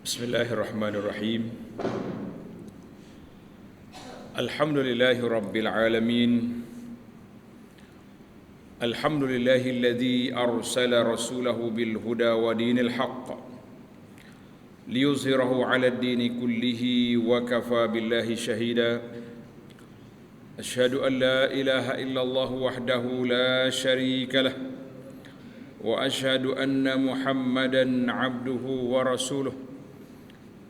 Bismillahirrahmanirrahim. Alhamdulillahi rabbil alamin. Alhamdulillahilladzi arsala rasulahu bil huda wa dinil haqq liyuzhirahu 'ala ad-dini kullihi wa kafa billahi shahida. Asyhadu an la ilaha illallah wahdahu la syarika lah wa asyhadu anna Muhammadan 'abduhu wa rasuluh.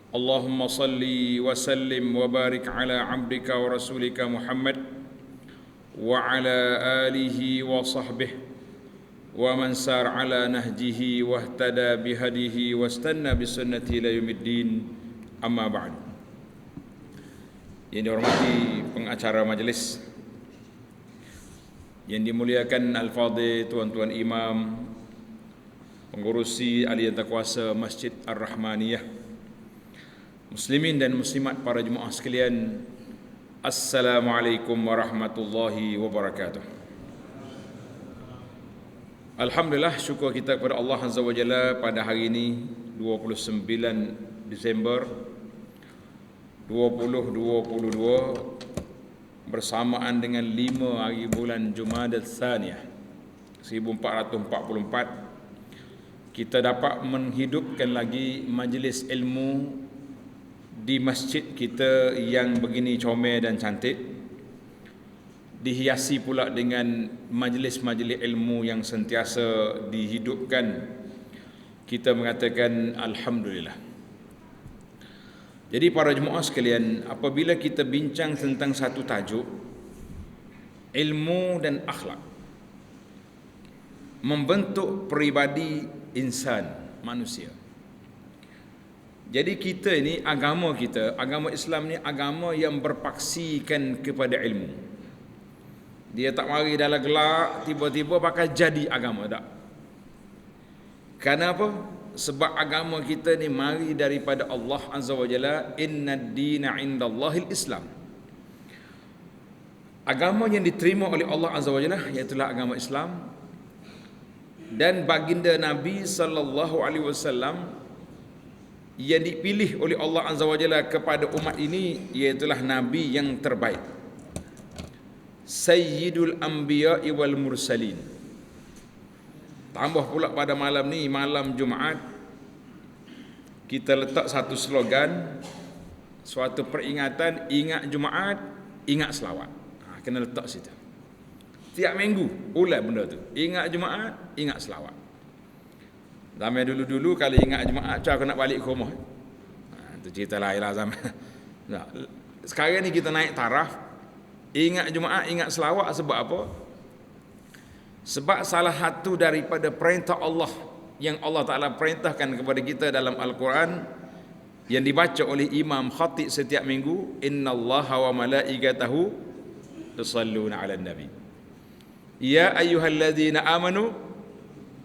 Allahumma salli wa sallim wa barik ala abdika wa rasulika Muhammad wa ala alihi wa sahbihi wa man sar ala nahjihi wa ihtada bihadihi wa istanna bisunnati ila yaumiddin, amma ba'd. Yang dihormati pengacara majlis, yang dimuliakan al-fadhil tuan-tuan imam, pengurusi Alianza Kuasa Masjid Ar-Rahmaniyah, muslimin dan muslimat, para jemaah sekalian, Assalamualaikum warahmatullahi wabarakatuh. Alhamdulillah, syukur kita kepada Allah Azza wa Jalla pada hari ini 29 Disember 2022 bersamaan dengan 5 hari bulan Jumadal Tsaniyah 1444, kita dapat menghidupkan lagi majlis ilmu di masjid kita yang begini comel dan cantik, dihiasi pula dengan majlis-majlis ilmu yang sentiasa dihidupkan. Kita mengatakan alhamdulillah. Jadi para jemaah sekalian, apabila kita bincang tentang satu tajuk, ilmu dan akhlak membentuk peribadi insan, manusia. Jadi kita ini, agama kita, agama Islam ni agama yang berpaksikan kepada ilmu. Dia tak mari dalam gelak tiba-tiba pakai jadi agama, tak. Kenapa? Sebab agama kita ni mari daripada Allah Azza wa Jalla, innad dina indallahil Islam. Agama yang diterima oleh Allah Azza wa Jalla iaitulah agama Islam. Dan baginda Nabi sallallahu alaihi wasallam yang dipilih oleh Allah Azza wa Jalla kepada umat ini iaitulah Nabi yang terbaik, Sayyidul Anbiya'i wal Mursalin. Tambah pula pada malam ni, malam Jumaat, kita letak satu slogan, suatu peringatan, ingat Jumaat, ingat selawat. Kena letak situ. Tiap minggu ulang benda tu. Ingat Jumaat, ingat selawat. Zaman dulu-dulu kalau ingat Jumaat, aku nak balik ke rumah. Itu cerita lain lah zaman. Sekarang ni kita naik taraf, ingat Jumaat, ingat selawat. Sebab apa? Sebab salah satu daripada perintah Allah yang Allah Ta'ala perintahkan kepada kita dalam Al-Quran, yang dibaca oleh Imam Khatib setiap minggu, innallaha wa malaikatahu yusalluna 'alan nabi ya ayyuhalladzina amanu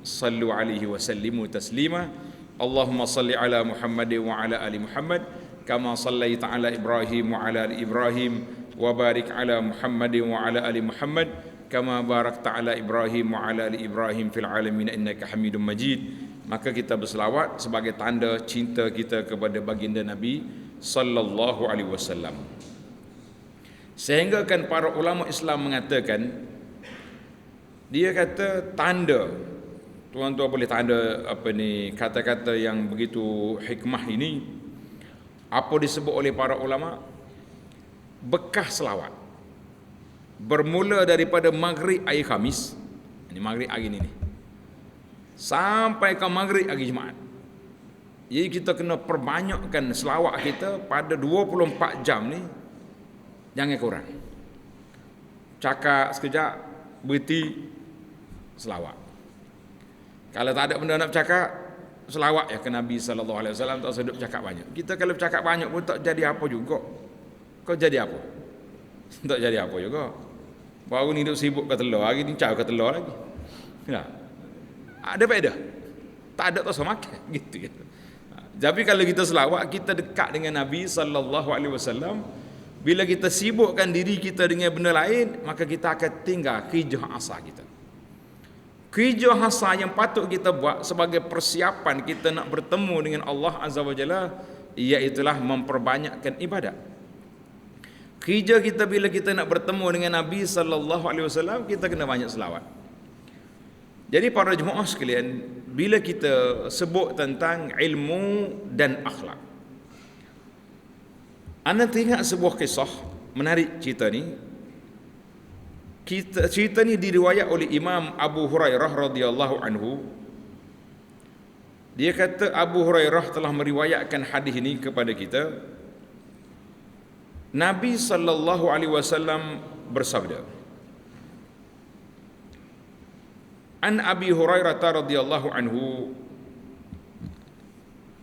sallu alaihi wa sallimu taslima. Allahumma salli ala Muhammad wa ala ali Muhammad kama sallaita ala Ibrahim wa ala ali Ibrahim wa barik ala Muhammad wa ala ali Muhammad kama barakta ala Ibrahim wa ala ali Ibrahim fil alamin innaka Hamidum Majid. Maka kita berselawat sebagai tanda cinta kita kepada baginda Nabi sallallahu alaihi wasallam. Sehingga kan para ulama Islam mengatakan, dia kata tanda, tuan-tuan boleh tanda apa ni, kata-kata yang begitu hikmah ini, apa disebut oleh para ulama? Bekas selawat bermula daripada maghrib hari Khamis, ini maghrib hari ni, sampai ke maghrib hari Jumaat. Jadi kita kena perbanyakkan selawat kita pada 24 jam ni, jangan kurang. Cakap sekejap, berhenti, selawat. Kalau tak ada benda nak bercakap, selawat ya ke Nabi sallallahu alaihi wasallam. Tak usah duk bercakap banyak. Kita kalau bercakap banyak pun tak jadi apa juga. Kau jadi apa? Tak jadi apa juga. Baru ni duk sibuk ke telur, hari ni caw ke telur lagi. Ya. Ada faedah? Tak ada, tak usah makan gitu. Tapi kalau kita selawat, kita dekat dengan Nabi sallallahu alaihi wasallam. Bila kita sibukkan diri kita dengan benda lain, maka kita akan tinggal kerja asal kita. Kerja hasa yang patut kita buat sebagai persiapan kita nak bertemu dengan Allah Azza wa Jalla, iaitulah memperbanyakkan ibadat. Kerja kita bila kita nak bertemu dengan Nabi sallallahu alaihi wasallam, kita kena banyak selawat. Jadi para jemaah sekalian, bila kita sebut tentang ilmu dan akhlak, anda teringat sebuah kisah menarik. Cerita ni diriwayat oleh Imam Abu Hurairah radhiyallahu anhu. Dia kata Abu Hurairah telah meriwayatkan hadis ini kepada kita. Nabi sallallahu alaihi wasallam bersabda, An Abi Hurairah radhiyallahu anhu.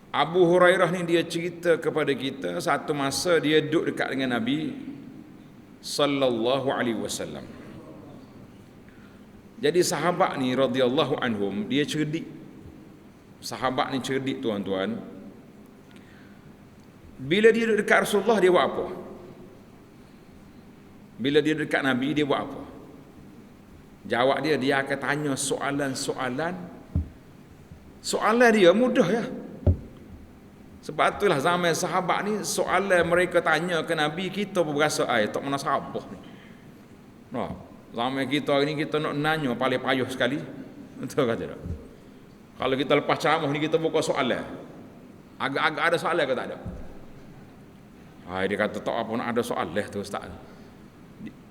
Abu Hurairah ni dia cerita kepada kita, satu masa dia duduk dekat dengan Nabi sallallahu alaihi wasallam. Jadi sahabat ni radhiyallahu anhum, dia cerdik. Sahabat ni cerdik tuan-tuan. Bila dia duduk dekat Rasulullah, dia buat apa? Bila dia dekat Nabi, dia buat apa? Jawab dia akan tanya soalan-soalan. Soalan dia mudah ya. Sebab itulah zaman sahabat ni, soalan mereka tanya ke Nabi, kita pun berasa tak mana sahabat ni. Zaman kita hari ni, kita nak nanya paling payah sekali. Betul kata tak? Kalau kita lepas ceramah ni, kita buka soalan. Agak-agak ada soalan ke tak ada? Dia kata tak apa nak ada soalan tu Ustaz.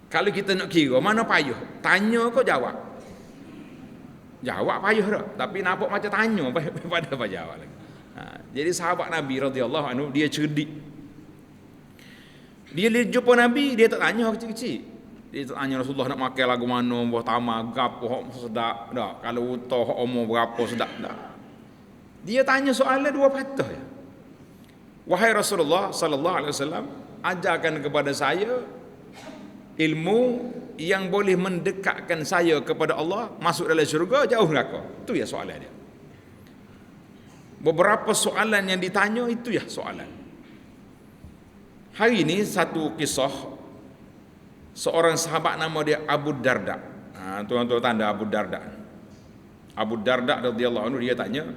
Kalau kita nak kira, mana payah? Tanya ke jawab? Jawab payah tak? Tapi nampak macam tanya pada apa jawab lagi. Jadi sahabat Nabi radhiyallahu anhu, dia cerdik. Dia jumpa Nabi, dia tak tanya kecil-kecil. Dia tak tanya Rasulullah nak makan lagu mana, buah tamar, gapo hok sedap dak. Kalau utah hok omor berapa sedap dak. Dia tanya soalan dua patah ya. Wahai Rasulullah sallallahu alaihi wasallam, ajarkan kepada saya ilmu yang boleh mendekatkan saya kepada Allah, masuk dalam syurga, jauh neraka. Itu ya soalan dia. Beberapa soalan yang ditanya, itu ya soalan. Hari ini satu kisah seorang sahabat nama dia Abu Darda. Tuan-tuan tanda Abu Darda. Abu Darda radhiyallahu anhu, dia tanya,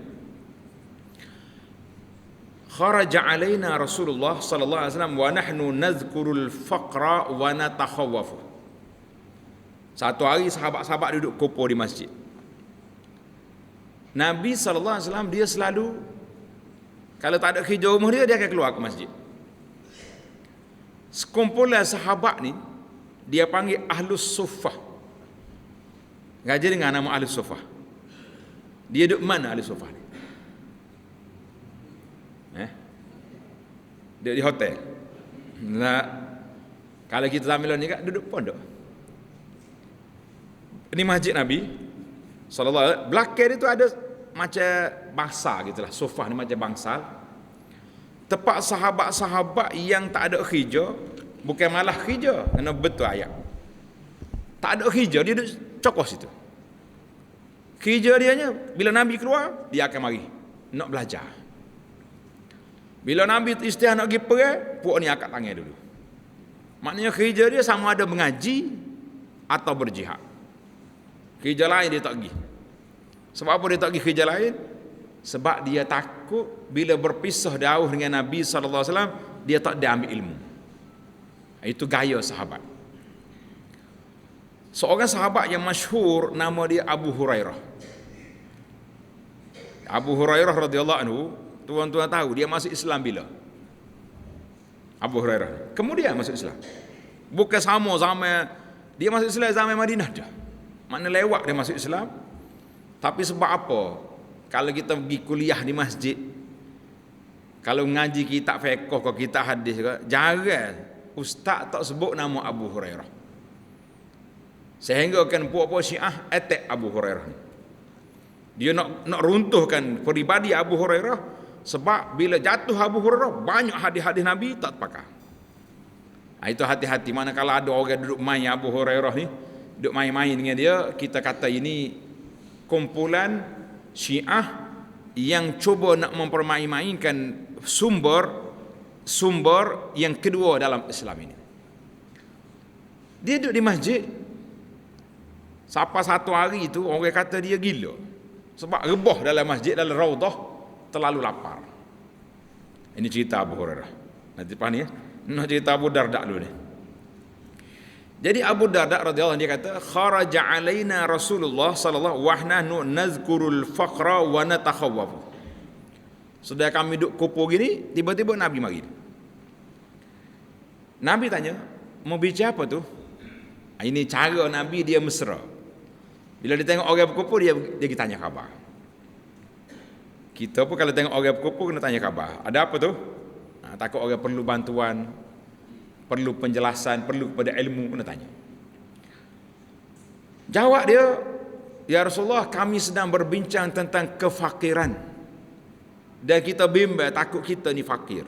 kharaja alaina Rasulullah sallallahu alaihi wasallam wa nahnu nadhkurul faqra wa natakhawwafu. Satu hari sahabat-sahabat duduk kumpul di masjid. Nabi sallallahu alaihi wasallam dia selalu kalau tak ada kerja rumah dia akan keluar ke masjid. Sekumpulan sahabat ni dia panggil Ahlus Suffah. Ngaji dengan nama Ahlus Suffah. Dia duduk mana Ahlus Suffah ni? Dia di hotel. Nah, kalau kita sambil ni kan duduk pondok. Ini masjid Nabi sallallahu alaihi wasallam. Belakang dia tu ada macam bangsa gitulah. Sofa ni macam bangsal. Tempat sahabat-sahabat yang tak ada kerja, bukan malah kerja, kena betul ayat. Tak ada kerja, dia duduk cokoh situ. Kerja dia nya bila Nabi keluar, dia akan mari nak belajar. Bila Nabi istihar nak pergi perang, puak ni angkat tangan dulu. Maknanya kerja dia sama ada mengaji atau berjihad. Kerja lain dia tak pergi. Sebab apa dia tak pergi kerja lain? Sebab dia takut bila berpisah jauh dengan Nabi sallallahu alaihi wasallam, dia tak diambil ilmu. Itu gaya sahabat. Seorang sahabat yang masyhur nama dia Abu Hurairah. Abu Hurairah radhiyallahu anhu, tuan-tuan tahu dia masuk Islam bila? Abu Hurairah kemudian masuk Islam. Bukan sama zaman dia masuk Islam zaman Madinah dah. Mana lewat dia masuk Islam. Tapi sebab apa? Kalau kita pergi kuliah di masjid, kalau ngaji kitab fiqh ke kitab hadis ke, jarang ustaz tak sebut nama Abu Hurairah. Sehingga kan puak-puak Syiah attack Abu Hurairah. Dia nak runtuhkan peribadi Abu Hurairah, sebab bila jatuh Abu Hurairah banyak hadis-hadis Nabi tak terpakai. Itu hati-hati. Mana kalau ada orang duduk main Abu Hurairah ni, duduk main-main dengan dia, kita kata ini kumpulan Syiah yang cuba nak mempermain-mainkan sumber yang kedua dalam Islam ini. Dia duduk di masjid, Sampai satu hari itu orang kata dia gila. Sebab rebah dalam masjid, dalam raudah, terlalu lapar. Ini cerita Abu Hurairah. Nanti faham ya. Nak cerita Abu Darda dulu ni. Jadi Abu Darda radhiyallahu anhu dia kata, kharaja alaina Rasulullah sallallahu alaihi wasallam nazkurul faqra wa natakhawwaf. Sudah kami duduk kumpul gini, tiba-tiba Nabi mari. Nabi tanya, mau bicara apa tu? Ini cara Nabi, dia mesra. Bila dia tengok orang berkumpul, dia tanya khabar. Kita pun kalau tengok orang berkumpul, kena tanya khabar. Ada apa tu? Takut orang perlu bantuan, perlu penjelasan, perlu kepada ilmu, kena tanya. Jawab dia, ya Rasulullah, kami sedang berbincang tentang kefakiran. Dan kita bimbang, takut kita ni fakir.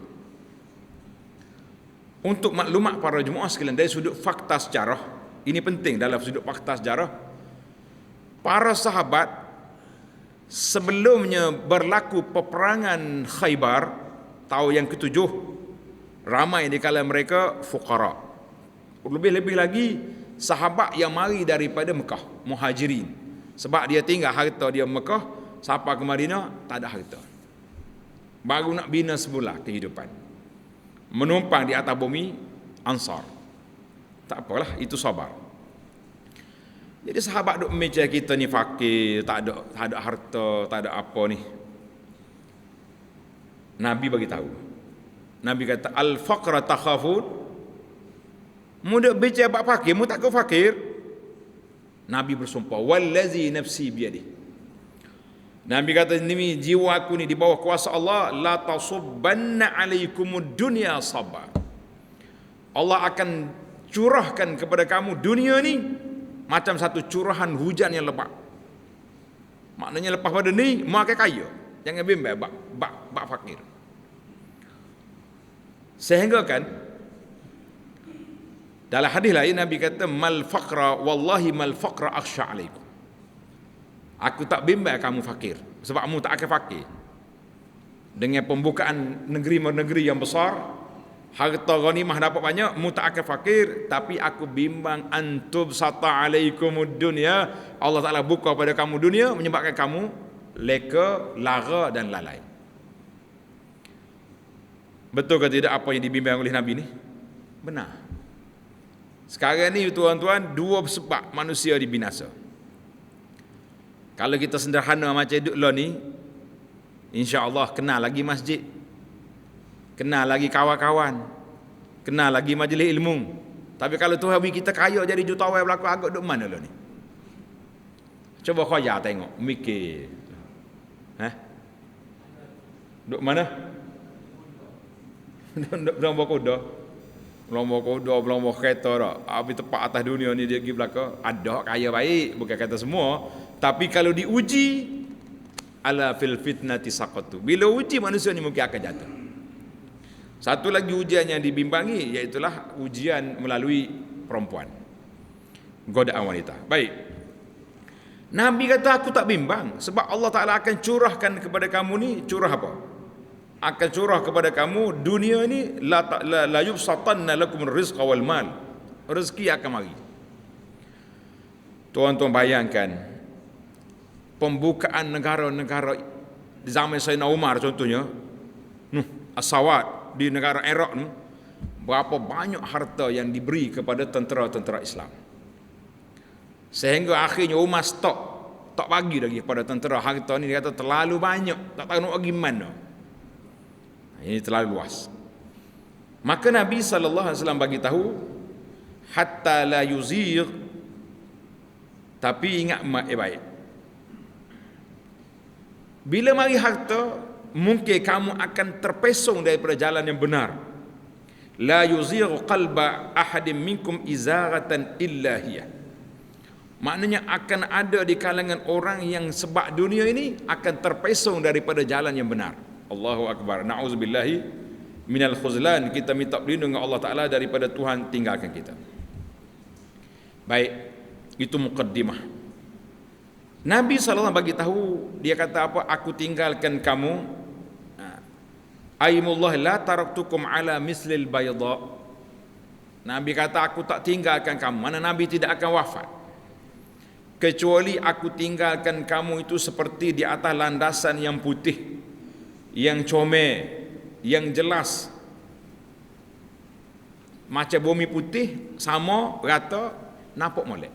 Untuk maklumat para jemaah sekalian, dari sudut fakta sejarah, ini penting dalam sudut fakta sejarah, para sahabat sebelumnya berlaku peperangan Khaybar tahun yang ke-7, ramai di kalangan mereka fuqara. Lebih-lebih lagi sahabat yang mari daripada Mekah, muhajirin. Sebab dia tinggal harta dia Mekah, sampai ke Madinah tak ada harta. Baru nak bina semula kehidupan. Menumpang di atas bumi Ansar. Tak apalah, itu sabar. Jadi sahabat duk meja kita ni fakir, tak ada harta, tak ada apa ni. Nabi bagi tahu. Nabi kata al-faqra takhafun. Mu duk bicara bab fakir, mu tak ke fakir. Nabi bersumpah, wallazi nafsi biyadi. Nabi kata, demi jiwa aku ni di bawah kuasa Allah, la tasubbanna alaikumud dunya sabba. Allah akan curahkan kepada kamu dunia ni macam satu curahan hujan yang lebat. Maknanya lepas pada ni mau akan kaya. Jangan bimbang bab fakir. Sehingga kan dalam hadis lain Nabi kata, mal faqra wallahi mal faqra akhsha alaikum. Aku tak bimbang kamu fakir, sebab kamu tak akan fakir. Dengan pembukaan negeri-negeri yang besar, harta ghanimah dapat banyak, mu tak akan fakir. Tapi aku bimbang antub sata alaikumud dunya, Allah Ta'ala buka pada kamu dunia, menyebabkan kamu leka, lara dan lalai. Betul ke tidak apa yang dibimbang oleh Nabi ni? Benar. Sekarang ni tuan-tuan, dua sebab manusia dibinasa. Kalau kita sederhana macam duduk lah ni, insya-Allah kenal lagi masjid, kenal lagi kawan-kawan, kenal lagi majlis ilmu. Tapi kalau Tuhan bagi kita kaya jadi jutawan berlaku, agak duduk mana lah ni? Coba khoya tengok, mikir. Duduk mana? Duduk berlomba kuda. Berlomba kuda, berlomba kereta tak. Habis tempat atas dunia ni dia pergi belakang. Ada kaya baik, bukan kata semua. Tapi kalau diuji, ala fil fitnati saqatu. Bila uji manusia ni mungkin akan jatuh. Satu lagi ujian yang dibimbangi, iaitulah ujian melalui perempuan, godaan wanita. Baik. Nabi kata aku tak bimbang, sebab Allah Ta'ala akan curahkan kepada kamu ni, curah apa? Akan curah kepada kamu dunia ni, la yubsatanna lakum rizqa wal mal. Rezeki akan mari. Tuan-tuan bayangkan pembukaan negara-negara di zaman Sayyidina Umar contohnya, As-Sawat di negara Iraq ni, berapa banyak harta yang diberi kepada tentera-tentera Islam. Sehingga akhirnya Umar tak bagi lagi kepada tentera harta ni. Dia kata terlalu banyak, tak tahu nak bagi mana. Ini terlalu luas. Maka Nabi SAW bagi tahu, hatta la yuzigh, tapi ingat baik. Bila mari harta, mungkin kamu akan terpesong daripada jalan yang benar. La yuzigh qalba ahadin minkum izaratan illa hiya. Maknanya akan ada di kalangan orang yang sebab dunia ini akan terpesong daripada jalan yang benar. Allahu Akbar. Na'udzubillahi minal khuzlan. Kita minta perlindungan Allah Ta'ala daripada Tuhan tinggalkan kita. Baik, itu muqaddimah. Nabi SAW bagi tahu, dia kata apa? Aku tinggalkan kamu, aimullah la taraktukum ala mislil bayda. Nabi kata aku tak tinggalkan kamu. Mana Nabi tidak akan wafat. kecuali aku tinggalkan kamu itu seperti di atas landasan yang putih, yang comel, yang jelas, macam bumi putih, sama rata, nampak molek.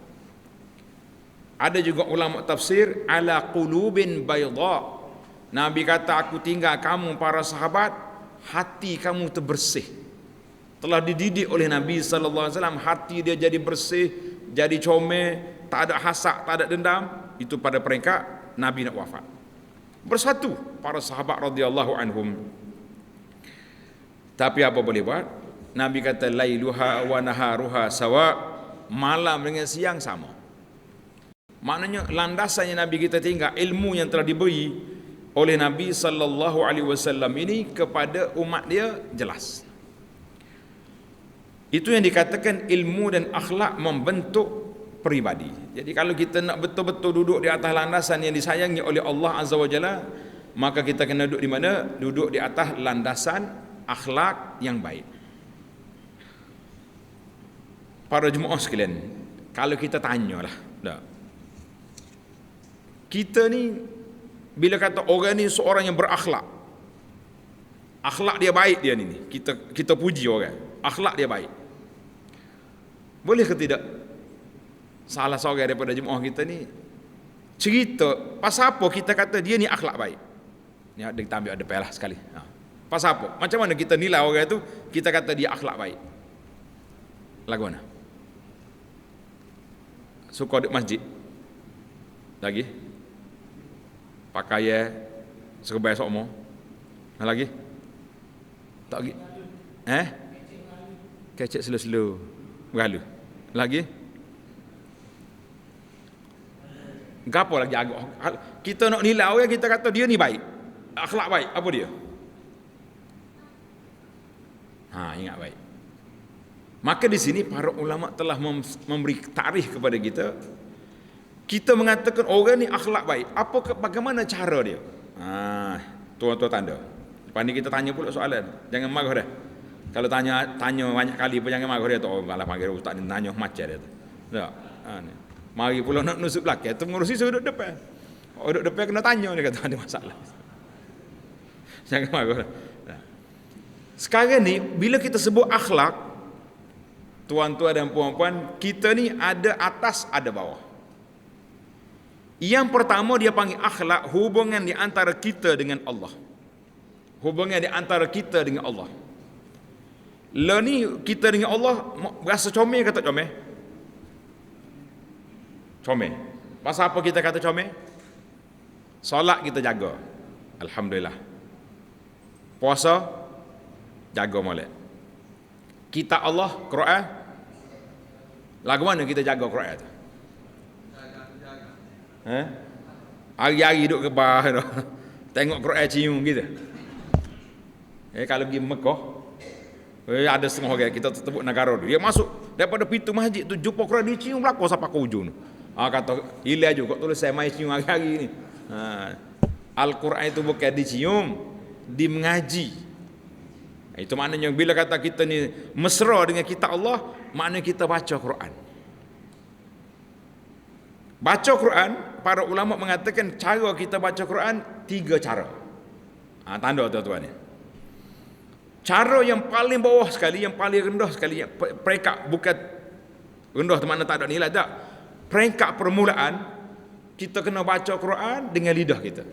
Ada juga ulama tafsir, ala qulubin bayda. Nabi kata, aku tinggal kamu para sahabat, hati kamu terbersih. Telah dididik oleh Nabi sallallahu alaihi wasallam, hati dia jadi bersih, jadi comel, tak ada hasad, tak ada dendam. Itu pada peringkat Nabi nak wafat. Bersatu para sahabat radhiyallahu anhum. Tapi apa boleh buat? Nabi kata lailuha wa naharuha sawa, malam dengan siang sama. Maknanya landasan yang Nabi kita tinggal, ilmu yang telah diberi oleh Nabi sallallahu alaihi wasallam ini kepada umat dia jelas. Itu yang dikatakan ilmu dan akhlak membentuk peribadi. Jadi kalau kita nak betul-betul duduk di atas landasan yang disayangi oleh Allah Azza wa Jalla, maka kita kena duduk di mana? Duduk di atas landasan akhlak yang baik. Para jemaah sekalian, kalau kita tanyalah, kita ni bila kata orang ni seorang yang berakhlak, akhlak dia baik, dia ni kita puji orang, akhlak dia baik, boleh ke tidak salah seorang daripada jemaah kita ni cerita pasal apa kita kata dia ni akhlak baik? Ni ada kita ambil ada pelah sekali. Pasal apa? Macam mana kita nilai orang itu kita kata dia akhlak baik? Lagu mana? Suka duduk masjid lagi, pakai serba sokmo lagi, tak lagi, kecek slow-slow berhalu lagi, gapo lagi agak kita nak nilai orang, kita kata dia ni baik, akhlak baik, apa dia? Ingat baik. Maka di sini para ulama telah memberi tarikh kepada kita. Kita mengatakan orang ni akhlak baik. Bagaimana cara dia? Tuan-tuan tanda. Lepas ni kita tanya pula soalan. Jangan marah dah. Kalau tanya banyak kali pun jangan marah dia. Malah panggil ustaz ni tanya macam dia. Tak. Mari pula nak nusuk belakang. Tu ngurusi duduk depan. Duduk depan kena tanya dia kata ada masalah. Jangan marah dah. Sekarang ni bila kita sebut akhlak, tuan-tuan dan puan-puan, kita ni ada atas, ada bawah. Yang pertama dia panggil akhlak, hubungan di antara kita dengan Allah. Hubungan di antara kita dengan Allah. Lah ni kita dengan Allah berasa comel ke tak comel? Comel. Pasal apa kita kata comel? Solat kita jaga, alhamdulillah. Puasa jaga molek. Kitab Allah, Quran, lagu mana kita jaga Quran tu? Hari-hari duduk ke bar tu, tengok Quran cium kita. Kalau pergi Mekah, ada setengah orang kita tebuk negara tu, dia masuk daripada pintu masjid tu jumpa Quran, dia cium belakang sampai ke ujung tu. Kata hilang juga tulis saya mai cium hari-hari ni. Al-Quran itu bukan dicium, dimengaji. Itu maknanya bila kata kita ni mesra dengan kitab Allah, maknanya kita baca Quran. Baca Quran, para ulama mengatakan cara kita baca Quran 3 cara. Tanda tuan-tuan ni. Cara yang paling bawah sekali, yang paling rendah sekali, peringkat bukan rendah tu makna tak ada nilai, tak. Peringkat permulaan kita kena baca Quran dengan lidah kita.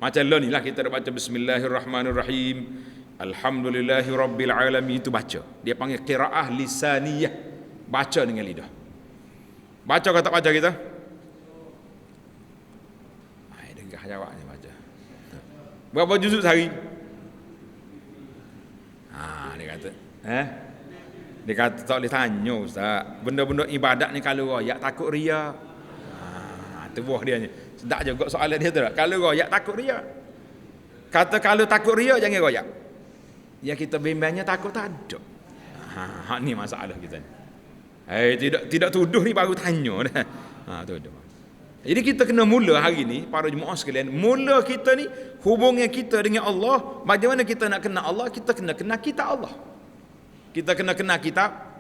Macam lah ni lah kita dah baca Bismillahirrahmanirrahim, Alhamdulillahi Rabbil Alamin, itu baca. Dia panggil qiraah lisaniyah, baca dengan lidah. Baca ke tak baca kita? Dengar jawabnya baca. Berapa juzuk sehari? Dia kata, dia kata tak boleh tanya ustaz. Benda-benda ibadat ni kalau royak takut ria. Tu buah dia ni. Sedap juga soalan dia tu tak? Kalau royak takut ria. Kata kalau takut ria jangan royak. Ya kita bimbangnya takut tak ada. Ni masalah kita ni. Tidak tuduh ni baru tanya dah. Tuduh. Jadi kita kena mula hari ni para jemaah sekalian, mula kita ni hubungan kita dengan Allah. Bagaimana kita nak kenal Allah? Kita kena kenal kitab Allah. Kita kena kenal kitab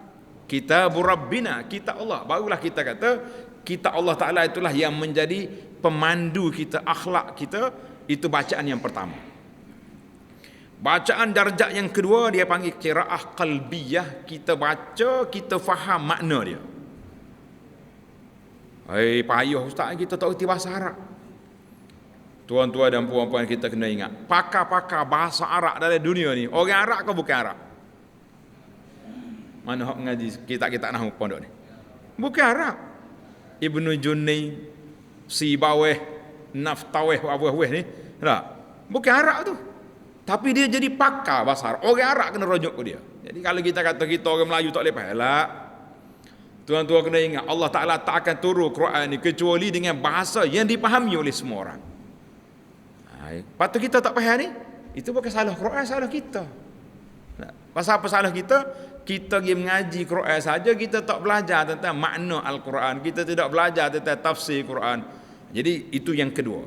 Rabbina, kitab Allah. Barulah kita kata Kitab Allah Ta'ala itulah yang menjadi pemandu kita, akhlak kita. Itu bacaan yang pertama. Bacaan darjat yang kedua dia panggil qiraah qalbiyah. Kita baca, kita faham makna dia. Payah ustaz, kita tak erti bahasa Arab. Tuan-tuan dan puan-puan, kita kena ingat, pakar-pakar bahasa Arab dalam dunia ni, orang Arab ke bukan Arab? Mana hak mengaji kitab-kitab nahwu pondok ni? Bukan Arab. Ibnu Junni, Sibawih, Naftawih, Abuh-Abuh ni, tak? Bukan Arab tu. Tapi dia jadi pakar bahasa Arab. Orang Arab kena rujuk ke dia. Jadi kalau kita kata kita orang Melayu tak boleh faham, elak. Tuan-tuan kena ingat, Allah Ta'ala tak akan turun Quran ni kecuali dengan bahasa yang dipahami oleh semua orang. Patut kita tak faham ni, itu bukan salah Quran, salah kita. Pasal apa salah kita? Kita pergi mengaji Quran saja, kita tak belajar tentang makna Al-Quran, kita tidak belajar tentang tafsir Quran. Jadi itu yang kedua.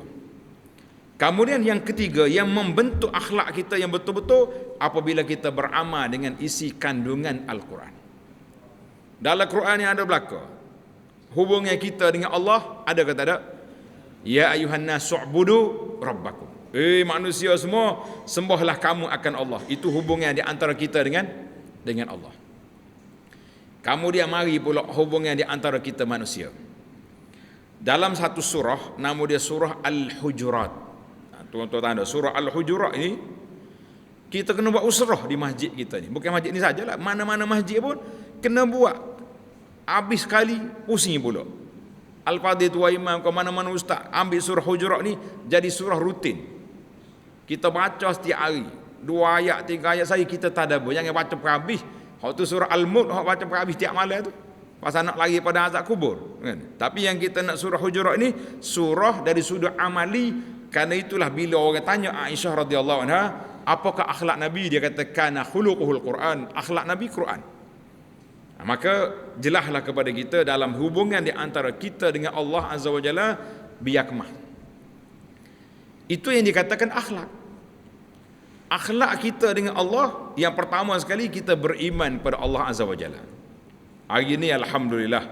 Kemudian yang ketiga, yang membentuk akhlak kita yang betul-betul apabila kita beramal dengan isi kandungan Al-Quran. Dalam Quran yang ada belaka, hubungan kita dengan Allah ada ke tak ada? Ya ayuhan nas su'budu rabbakum. Manusia semua, sembahlah kamu akan Allah. Itu hubungan di antara kita dengan Allah. Kemudian mari pula hubungan di antara kita manusia. Dalam satu surah, nama dia surah Al-Hujurat. Tuan-tuan tanda, surah Al-Hujurat ini kita kena buat usrah di masjid kita ni. Bukan masjid ni sajalah, mana-mana masjid pun kena buat. Habis sekali pusing pula. Al-Fadhil tua imam ke mana-mana ustaz ambil surah Hujurat ni jadi surah rutin. Kita baca setiap hari 2 ayat 3 ayat saja kita tadabbur, jangan baca perhabis. Hak tu surah Al-Mulk hak baca perhabis tiap malam tu. Pasal nak lari pada azab kubur kan. Tapi yang kita nak surah Hujurat ni surah dari sudut amali. Kerana itulah bila orang tanya Aisyah radhiyallahu anha, apakah akhlak Nabi, dia kata kana khuluquhul Quran, akhlak Nabi Quran. Maka jelaslah kepada kita dalam hubungan di antara kita dengan Allah Azza wa Jalla biyakmah. Itu yang dikatakan akhlak. Akhlak kita dengan Allah, yang pertama sekali kita beriman pada Allah Azza wa Jalla. Hari ini alhamdulillah.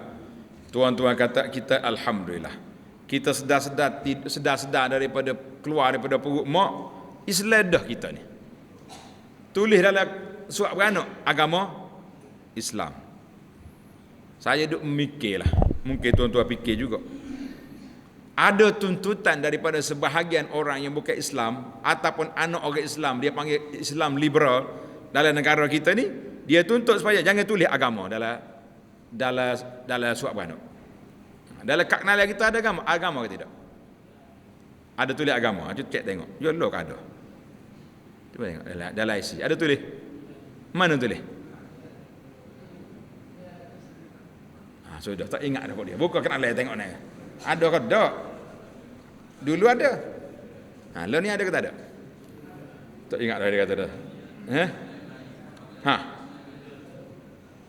Tuan-tuan kata kita alhamdulillah. Kita sedar daripada keluar daripada perut mak, Islam dah kita ni. Tulis dalam surat beranak agama Islam. Saya duk memikirlah, mungkin tuan-tuan fikir juga. Ada tuntutan daripada sebahagian orang yang bukan Islam ataupun anak orang Islam, dia panggil Islam liberal dalam negara kita ni, dia tuntut supaya jangan tulis agama dalam surat beranak. Dalam kad kenalian kita ada agama ke tidak? Ada tulis agama. Cuba cek tengok. Yolo ke ada? Cuba tengok dalam IC. Ada tulis? Mana tulis? Sudah tak ingat dah dia. Buka kenalian tengok ni. Ada ke tak? Dulu ada. Lo ni ada ke tak ada? Tak ingat dah dia kata dah.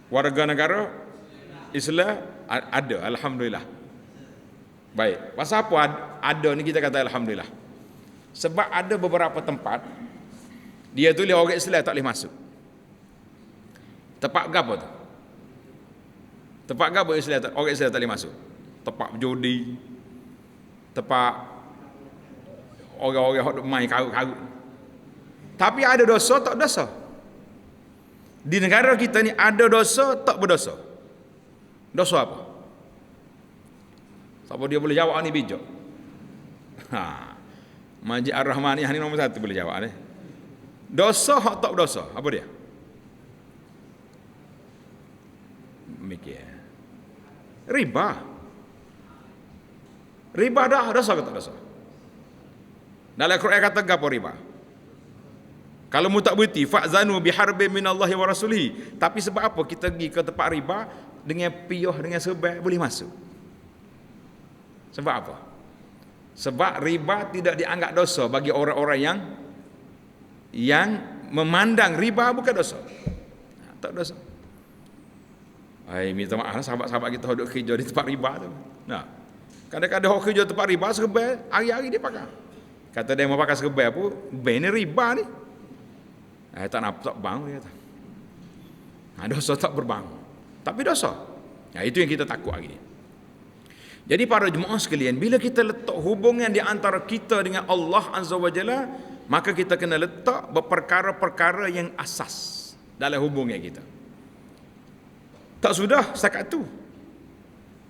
Warga negara Islam ada, alhamdulillah. Baik. Pasal apa ada ni kita kata alhamdulillah? Sebab ada beberapa tempat dia tulis orang Islam tak boleh masuk. Tempat apa tu? Tempat apa orang Islam tak boleh masuk? Tempat judi, tempat orang-orang yang main karut-karut. Tapi ada dosa tak dosa. Di negara kita ni ada dosa tak berdosa. Dosa apa? Siapa dia boleh jawab ni bijak. Majid Ar-Rahmaniyah ni nombor 1 boleh jawab ni. Dosa hak tak berdosa, apa dia? Mikir. Riba. Riba dah dosa ke tak dosa? Dalam Quran kata apa riba? Kalau mu tak berhenti, fa'zanu biharbin minallahi wa rasulihi. Tapi sebab apa kita pergi ke tempat riba dengan piyah, dengan sebab boleh masuk? Sebab apa? Sebab riba tidak dianggap dosa bagi orang-orang yang memandang riba bukan dosa. Tak dosa. Minta maaf sahabat-sahabat kita duduk kerja di tempat riba tu. Nah, kadang-kadang orang kerja tempat riba serba hari-hari dia pakai. Kata dia mau pakai serba apa? Ben ni riba ni. Tak nampak bang dia kata. Dosa tak berbang. Tapi dosa. Itu yang kita takut hari ni. Jadi para jemaah sekalian, bila kita letak hubungan di antara kita dengan Allah Azza wa Jalla, maka kita kena letak perkara-perkara yang asas dalam hubungan kita. Tak sudah setakat tu.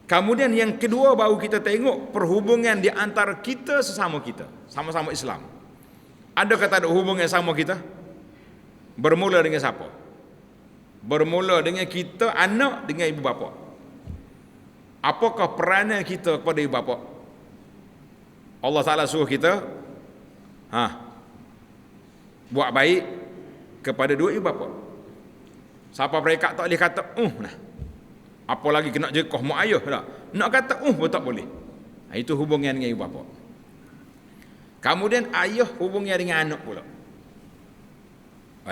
Kemudian yang kedua baru kita tengok perhubungan di antara kita sesama kita, sama-sama Islam. Ada kata ada hubungan sama kita? Bermula dengan siapa? Bermula dengan kita anak dengan ibu bapa. Apakah peranan kita kepada ibu bapa? Allah Ta'ala suruh kita buat baik kepada dua ibu bapa. Siapa mereka tak boleh kata nah. Apa lagi kena jekoh mak ayah tak? Nak kata pun tak boleh. Itu hubungan dengan ibu bapa. Kemudian ayah hubungan dengan anak pula.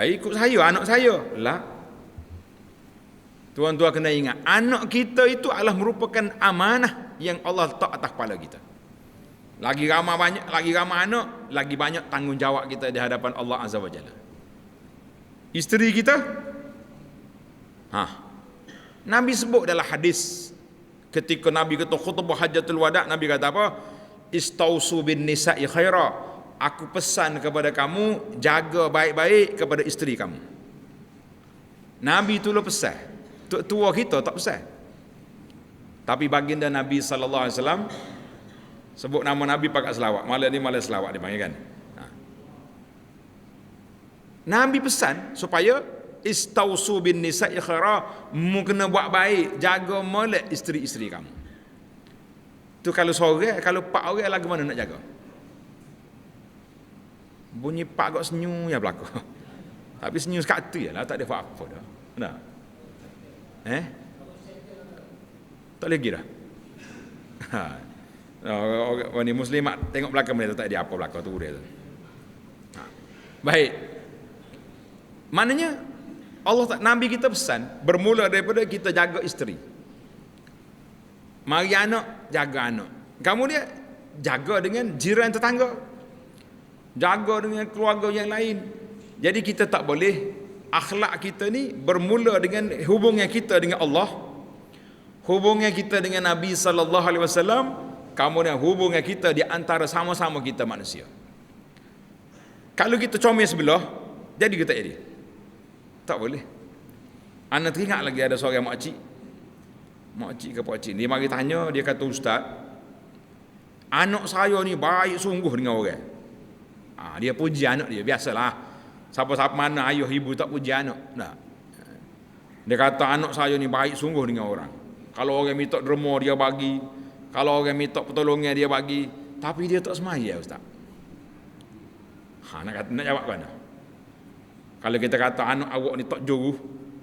Ikut saya, anak saya lah. Tuan-tuan kena ingat, anak kita itu adalah merupakan amanah yang Allah letak atas kepala kita. Lagi ramai anak, lagi banyak tanggungjawab kita di hadapan Allah Azza wa Jalla. Isteri kita, Nabi sebut dalam hadis ketika Nabi kata khutbah Hajjatul Wada', Nabi kata apa? Istausu bin nisa'i khaira. Aku pesan kepada kamu, jaga baik-baik kepada isteri kamu. Nabi tu lo pesan. Tua kita tak pesan. Tapi baginda Nabi sallallahu alaihi wasallam sebut nama Nabi pakai selawat. Malam ni malam selawat dia panggil kan. Nabi pesan supaya istausu bin nisa'i khaira, mu kena buat baik, jaga molek isteri-isteri kamu. Tu kalau seorang, kalau 4 orang lagu mana nak jaga? Bunyi pak agak senyum ya berlaku. Tapi senyum sekat tu yalah, tak ada apa-apa dah. Benar? Tak lagi dah. Orang ni muslimat tengok belakang dia tak ada apa belakang tu dia. Baik. Maknanya Nabi kita pesan bermula daripada kita jaga isteri. Mari anak, jaga anak. Kemudian jaga dengan jiran tetangga. Jaga dengan keluarga yang lain. Jadi kita tak boleh akhlak kita ni bermula dengan hubungan kita dengan Allah, hubungan kita dengan Nabi sallallahu alaihi wasallam, kemudian hubungan kita di antara sama-sama kita manusia. Kalau kita comel sebelah, jadi kita jadi. Tak boleh. Ana teringat lagi ada seorang makcik ke pakcik, dia mari tanya, dia kata, "Ustaz, anak saya ni baik sungguh dengan orang." Dia puji anak dia, biasalah. Siapa-siapa mana ayah ibu tak puji anak. Nah. Dia kata anak saya ni baik sungguh dengan orang. Kalau orang minta derma dia bagi, kalau orang minta pertolongan dia bagi, tapi dia tak semaya ustaz. Nak jawab mana? Kalau kita kata anak awak ni tak juru,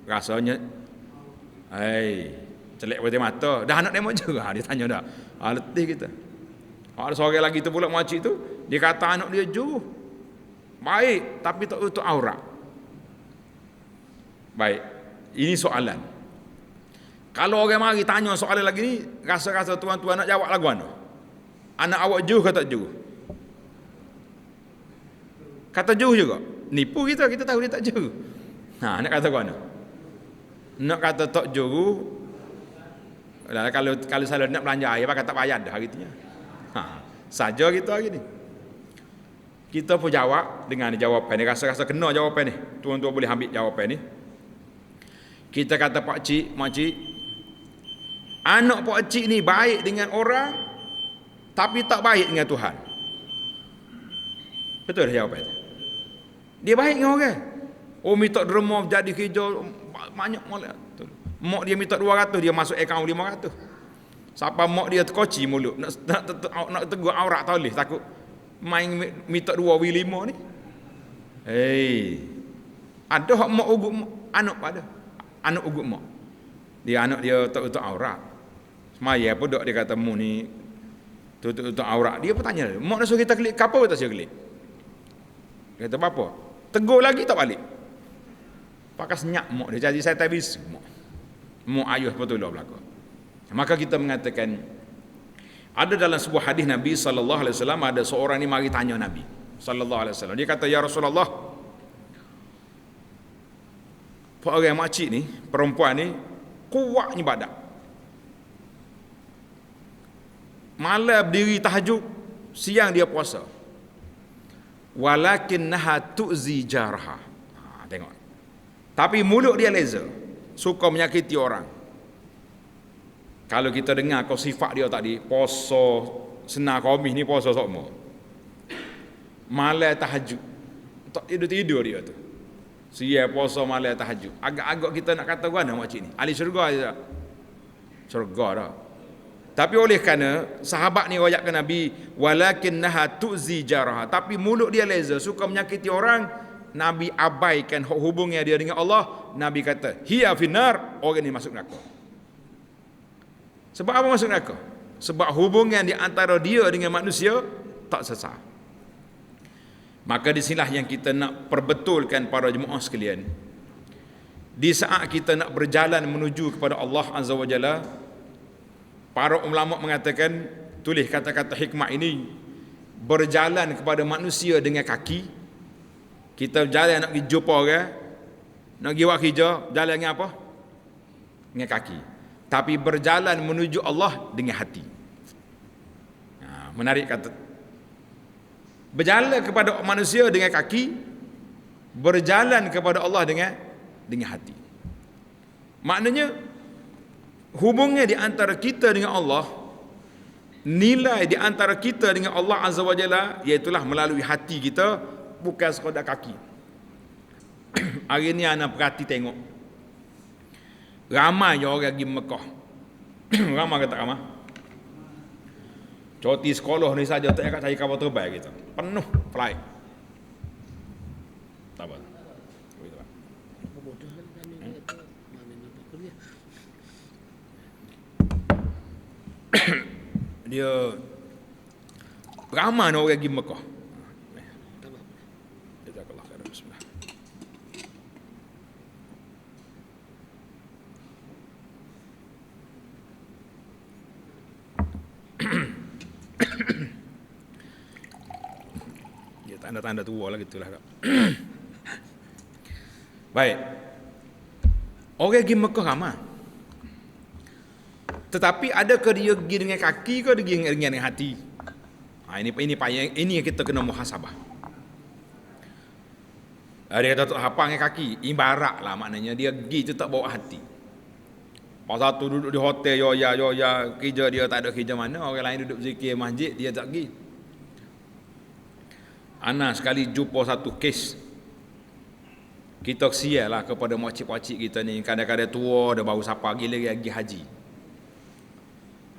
rasanya celek putih mata. Dah anak dia mau juga, dia tanya dah. Letih kita. Ada seorang lagi tu pula makcik tu, dia kata anak dia juru. Baik, tapi tak tutup aurat. Baik, ini soalan. Kalau orang mari tanya soalan lagi ni, rasa-rasa tuan-tuan nak jawab lagu mana? Anak awak jauh ke tak jauh? Kata jauh juga. Nipu kita tahu dia tak jauh. Nak kata mana? Nak kata tak jauh. Kalau saya nak belanja air, pakai tak payah dah hari tu. Saja kita hari ni. Kita pun jawab dengan jawapan ni. Rasa-rasa kena jawapan ni. Tuan-tuan boleh ambil jawapan ni. Kita kata pakcik, makcik, anak pakcik ni baik dengan orang, tapi tak baik dengan Tuhan. Betul dah jawapan tu. Dia baik dengan orang. Minta derma jadi kerja banyak malah. Mak dia minta 200, dia masuk akaun 500. Siapa mak dia terkoci mulut, nak tegur aurat tak boleh, takut main minta 2 5 ni. Ada hak mak ugut anak pada. Anak ugut mak. Dia anak dia tutup aurat. Semaya apa dak dia kata mu ni tutup aurat. Dia pun tanya, mak dah suruh kita klik kapal tak suruh klik. Dia kata apa? Tegur lagi tak balik. Pakai senyap mak dia, jadi saya tak habis mak ayah betul lah belaka. Maka kita mengatakan ada dalam sebuah hadis Nabi sallallahu alaihi wasallam, ada seorang ni mari tanya Nabi sallallahu alaihi wasallam. Dia kata, "Ya Rasulullah, orang makcik ni, perempuan ni kuat ibadat. malam berdiri tahajud, siang dia puasa. Walakinnaha tu'zi jarha. Tengok. Tapi mulut dia leza, suka menyakiti orang. Kalau kita dengar kau sifat dia tadi, puasa senar Khamis ni puasa semua. Malam tahajud. Tak tidur dia tu. Siang puasa malam tahajud. Agak-agak kita nak kata mana makcik ni? Ahli syurga je tak? Syurga dah. Tapi oleh kerana sahabat ni royak ke Nabi, walakinnaha tu'zi jaraha, tapi mulut dia leza, suka menyakiti orang, Nabi abaikan hubungnya dia dengan Allah. Nabi kata, hiya finnar, orang ni masuk neraka. Sebab apa masuk neraka? Sebab hubungan di antara dia dengan manusia tak sesat. Maka disinilah yang kita nak perbetulkan para jemaah sekalian. Di saat kita nak berjalan menuju kepada Allah Azza wa Jalla, para ulama mengatakan, tulis kata-kata hikmah ini, berjalan kepada manusia dengan kaki. Kita jalan nak pergi jumpa orang, nak pergi buat kerja, jalan dengan apa? Dengan kaki. Tapi berjalan menuju Allah dengan hati. Menarik kata. Berjalan kepada manusia dengan kaki, berjalan kepada Allah dengan hati. Maknanya hubungan di antara kita dengan Allah, nilai di antara kita dengan Allah Azza wa Jalla, iaitulah melalui hati kita, bukan sekadar kaki. Hari ni anak perhati tengok, ramai orang pergi Mekah. Ramai ke tak ramai? Cuti sekolah ni saja tak akan cari kapal terbang kita. Penuh flight. Tak apa. Dia ramai orang pergi Mekah. Jazakallah khairan. Bismillah. Ya, tanda-tanda tua lah gitulah. Baik. Orang pergi Mekah ramai. Tetapi adakah dia pergi dengan kaki ke dia pergi dengan hati? Ini yang kita kena muhasabah. Dia kata tak hafal dengan kaki, ibarat lah maknanya dia pergi tu tak bawa hati. Pasal tu duduk di hotel ya kerja dia tak ada kerja mana, orang lain duduk zikir masjid dia tak pergi. Ana sekali jumpa satu kes. Kita kesian lah kepada makcik-makcik kita ni, kadang-kadang tua dah baru sapa gila pergi haji.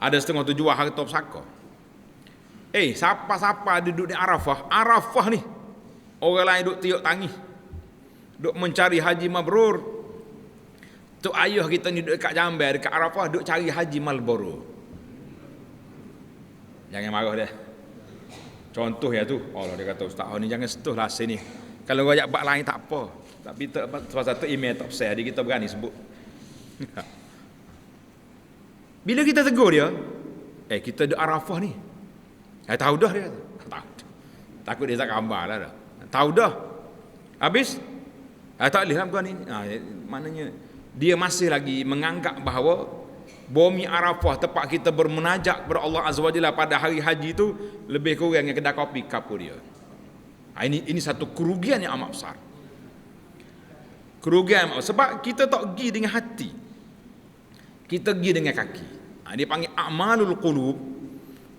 Ada setengah tu jual harta pusaka. Siapa-siapa duduk di Arafah. Arafah ni orang lain duduk tiup tangis, duduk mencari haji mabrur. Tok ayah kita ni duduk dekat Jambil, dekat Arafah, duduk cari haji Marlboro. Jangan marah dia. Contoh ya tu. Allah, dia kata ustaz ni jangan sentuh lah sini. Kalau royak bab lain tak apa. Tapi sebab satu email tak besar, jadi kita berani sebut. Bila kita tegur dia, kita di Arafah ni. Tahu dah dia. Tahu. Takut dia tak gambar lah dah. Tahu dah. Habis? Tak boleh lah bukan ni. Maknanya dia masih lagi menganggap bahawa bumi Arafah, tempat kita bermunajat kepada Allah Azza wa Jalla pada hari haji itu, lebih kurang yang kedai kopi kapur dia. Ini satu kerugian yang amat besar. Kerugian sebab kita tak pergi dengan hati, kita pergi dengan kaki. Dia panggil a'malul qulub.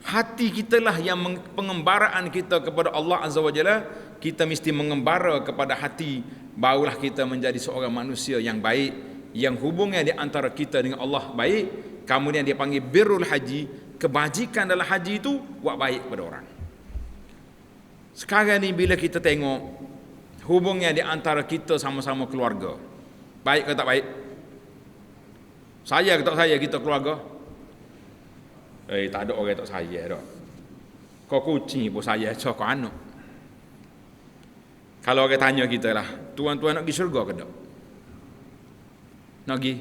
Hati kita lah yang pengembaraan kita kepada Allah Azza wa Jalla. Kita mesti mengembara kepada hati, barulah kita menjadi seorang manusia yang baik, yang hubungan di antara kita dengan Allah baik. Kemudian dia panggil birrul haji. Kebajikan dalam haji itu buat baik kepada orang. Sekarang ni bila kita tengok hubungan di antara kita sama-sama keluarga, baik ke tak baik? Saya ke tak saya kita keluarga? Tak ada orang tak saya dah. Kau kucing pun saya, kau anak. Kalau orang tanya kita lah, tuan-tuan nak pergi syurga ke tak? Nak pergi?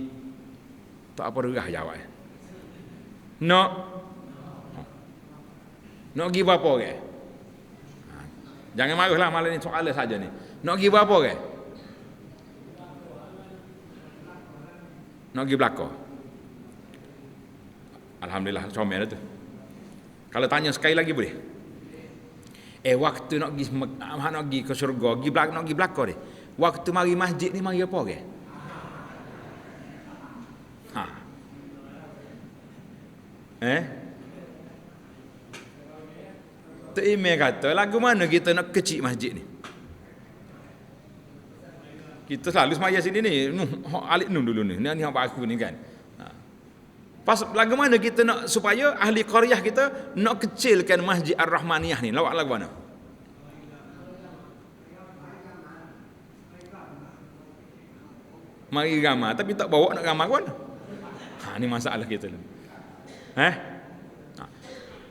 Tak apa derah jawab. Nak pergi berapa orang? Jangan marahlah malam ni, soalan saja ni. Nak pergi berapa orang? Nak pergi belakang. Alhamdulillah, comel tu. Kalau tanya sekali lagi boleh? Waktu nak pergi ke syurga, nak pergi belakang dia. Waktu mari masjid ni mari apa ke? Ha. Tok Imam kata, lagu mana kita nak kecil masjid ni? Kita selalu semaya sini ni, alik nun dulu ni. Ni hak aku ni kan. Pas lagu mana kita nak supaya ahli qaryah kita nak kecilkan Masjid Ar-Rahmaniyah ni? Lawak lagu mana? Mari ramah tapi tak bawa nak ramah kan? Ni masalah kita ni.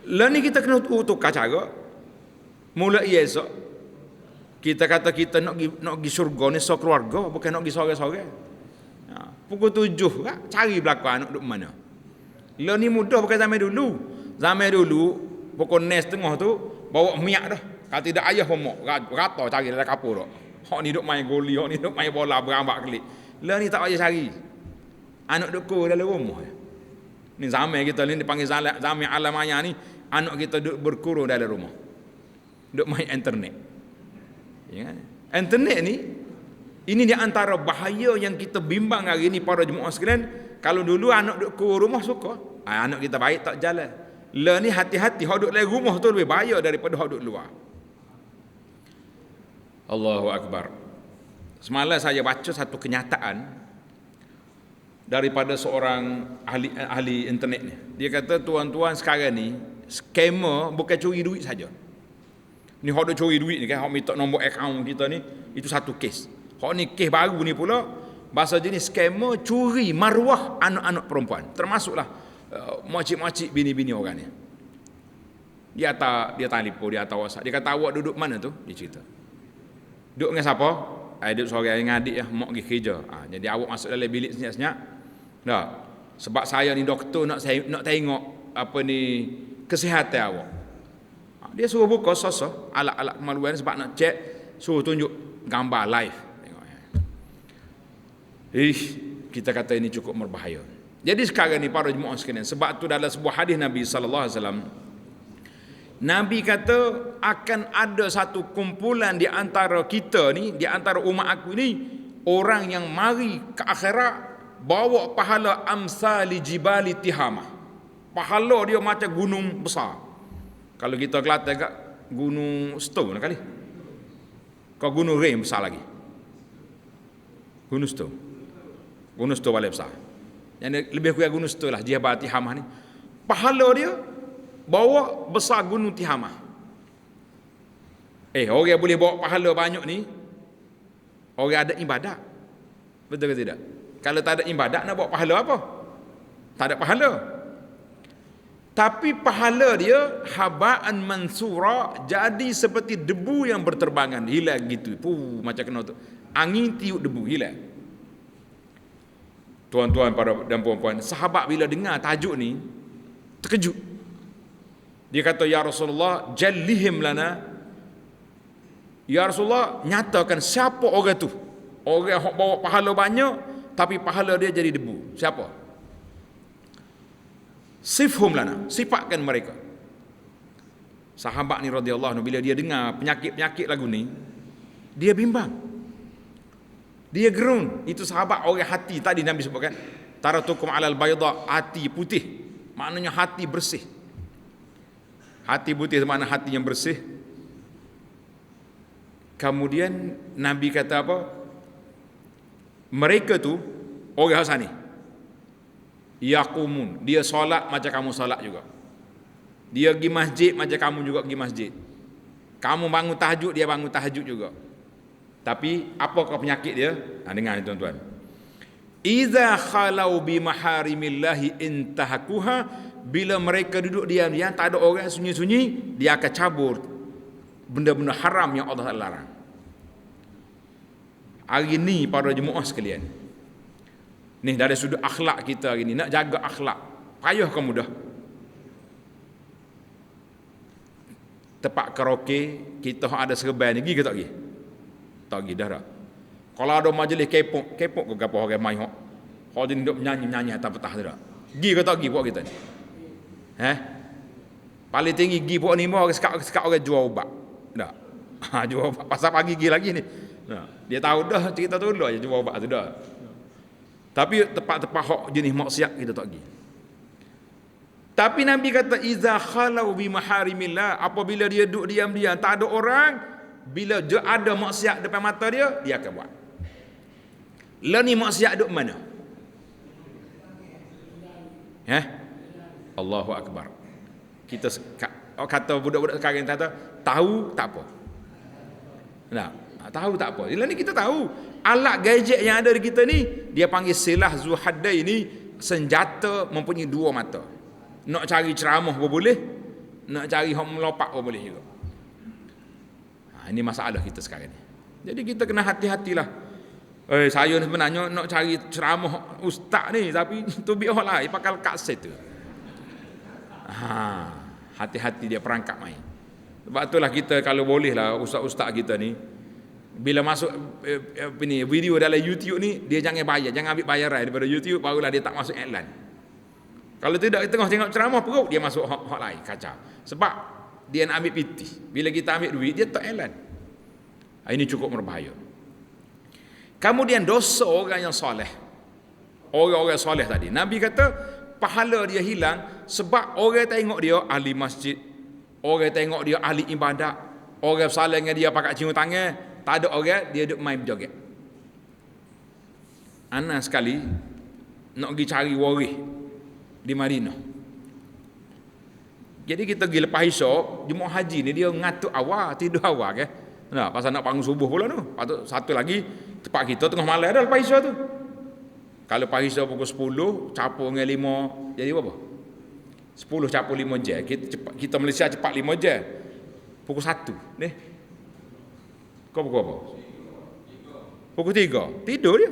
Lah ni kita kena tukar cara. Mula esok kita kata kita nak pergi syurga ni sekeluarga, bukan nak pergi sorang-sorang. Pukul 7 kan cari belakang anak duk mana. Lah ni mudah bukan zaman dulu. Zaman dulu pukul nes tengah tu bawa miak dah. Kalau tidak ayah pun mak rata cari dalam kapur dah. Hak ni duk main goli, hak ni duk main bola berambak kelik. Lah ni tak payah cari. Anak duk kur dalam rumah. Ni zaman kita ni dipanggil zaman alam maya ni, anak kita duk berkurung dalam rumah. Duk main internet. Ya kan? Internet ni ini di antara bahaya yang kita bimbang hari ni para jemaah sekalian. Kalau dulu anak duk kurung rumah suka, anak kita baik tak jalan. Lah ni hati-hati, hak duk dalam rumah tu lebih bahaya daripada hak duk luar. Allahu Akbar. Semalam saya baca satu kenyataan daripada seorang ahli internet ni. Dia kata tuan-tuan sekarang ni scammer bukan curi duit saja. Ni hak duk curi duit ni kan, hak minta nombor akaun kita ni, itu satu kes. Hak ni kes baru ni pula, bahasa jenis scammer curi maruah anak-anak perempuan. Termasuklah makcik-makcik bini-bini orang ni. Dia telefon, dia hantar WhatsApp. Dia kata awak duduk mana tu? Dia cerita. Duduk dengan siapa? Duduk seorang yang adik mak pergi kerja. Jadi awak masuk dalam bilik senyap-senyap. Dah. Sebab saya ni doktor nak tengok apa ni kesihatan awak. Dia suruh buka sosok alat-alat kemaluan sebab nak cek, suruh tunjuk gambar live. Kita kata ini cukup berbahaya. Jadi sekarang ni para jemaah sekalian, sebab tu dalam sebuah hadis Nabi sallallahu alaihi wasallam, Nabi kata akan ada satu kumpulan di antara kita ni, di antara umat aku ni, orang yang mari ke akhirat bawa pahala amsali jibali Tihamah. Pahala dia macam gunung besar. Kalau kita Kelantan kat gunung Stone kali. Kau gunung Rem besar lagi. Gunung Stone. Gunung Stone paling besar. Yang lebih kurang gunung Stone lah, Jabal Tihamah ni. Pahala dia bawa besar gunung Tihamah. Orang yang boleh bawa pahala banyak ni, orang ada ibadat. Betul ke tidak? Kalau tak ada ibadat, nak bawa pahala apa? Tak ada pahala. Tapi pahala dia habaan mansura, jadi seperti debu yang berterbangan, hilang gitu. Macam kena tu. Angin tiup debu, hilang. Tuan-tuan dan puan-puan, sahabat bila dengar tajuk ni terkejut. Dia kata, ya Rasulullah, jallihim lana. Ya Rasulullah, nyatakan siapa orang tu? Orang yang bawa pahala banyak tapi pahala dia jadi debu. Siapa? Sifhum lana, sifatkan mereka. Sahabat ni radhiyallahu anhu bila dia dengar penyakit-penyakit lagu ni, dia bimbang. Dia gerun. Itu sahabat orang hati tadi Nabi sebutkan. Taratukum alal bayda, hati putih. Maknanya hati bersih. Hati putih mana hati yang bersih. Kemudian Nabi kata apa? Mereka tu orang Hasan ni yaqumun, dia solat macam kamu solat juga. Dia pergi masjid macam kamu juga pergi masjid. Kamu bangun tahajud, dia bangun tahajud juga. Tapi apakah penyakit dia? Dengar ni tuan-tuan. Iza khalau bi maharimillahi intahakuha, bila mereka duduk diam-diam tak ada orang sunyi-sunyi, dia akan cabur benda-benda haram yang Allah larang. Hari ni para jemaah sekalian, ni dari sudut akhlak kita hari ni, nak jaga akhlak payah ke mudah. Tempat karaoke kita ada serban ni, pergi ke tak pergi? Tak pergi dah. Kalau ada majlis kepok ke gapo orang mai hok dia duduk menyanyi atas petah tu dak. Pergi ke tak pergi buat kita ni? Paling tinggi gigi pokok 5 orang sekat orang jual ubat. Dah. Jual ubat pasal pagi gigi lagi ni. Nah, dia tahu dah cerita tu dulu aja jual ubat tu dah. Tapi tepat-tepat hak jenis maksiat kita tak pergi. Tapi Nabi kata iza khalau bi maharimillah, apabila dia duduk diam-diam tak ada orang, bila dia ada maksiat depan mata dia akan buat. Lah ni maksiat duduk mana? Allahu akbar. Kita kata budak-budak sekarang kata tahu tak apa. Nah, tahu tak apa. Lah ni kita tahu alat gadget yang ada di kita ni dia panggil silah zuhaddai ni, senjata mempunyai dua mata. Nak cari ceramah pun boleh, nak cari hak melopak pun boleh juga. Ini masalah kita sekarang ni. Jadi kita kena hati-hatilah. Saya sebenarnya nak cari ceramah ustaz ni, tapi tu biar lah pakai kaset tu. Hati-hati dia perangkap main. Sebab itulah kita kalau boleh lah ustaz-ustaz kita ni bila masuk video dalam YouTube ni dia jangan bayar, jangan ambil bayaran daripada YouTube, barulah dia tak masuk iklan. Kalau tidak kita tengah tengok ceramah perut dia masuk hak lain kacau. Sebab dia nak ambil piti. Bila kita ambil duit dia tak iklan. Ini cukup berbahaya. Kemudian dosa orang yang soleh. Orang-orang soleh tadi. Nabi kata pahala dia hilang sebab orang tengok dia ahli masjid. Orang tengok dia ahli ibadat. Orang saling dengan dia pakai cium tangan. Tak ada orang dia duduk main berjoget. Ana sekali nak pergi cari waris di Madinah. Jadi kita pergi lepas isyak, jemaah haji ni dia ngatuk awal, tidur awal ke. Nah, pasal nak bangun subuh pula tu. Patut satu lagi tempat kita tengah malam dah lepas isyak tu. Kalau lepas isyak pukul 10, capur dengan 5, jadi berapa? 10 capur 5 jam. Kita Malaysia cepat 5 jam. Pukul 1 ni. Kau pukul apa? Pukul 3. Tidur dia.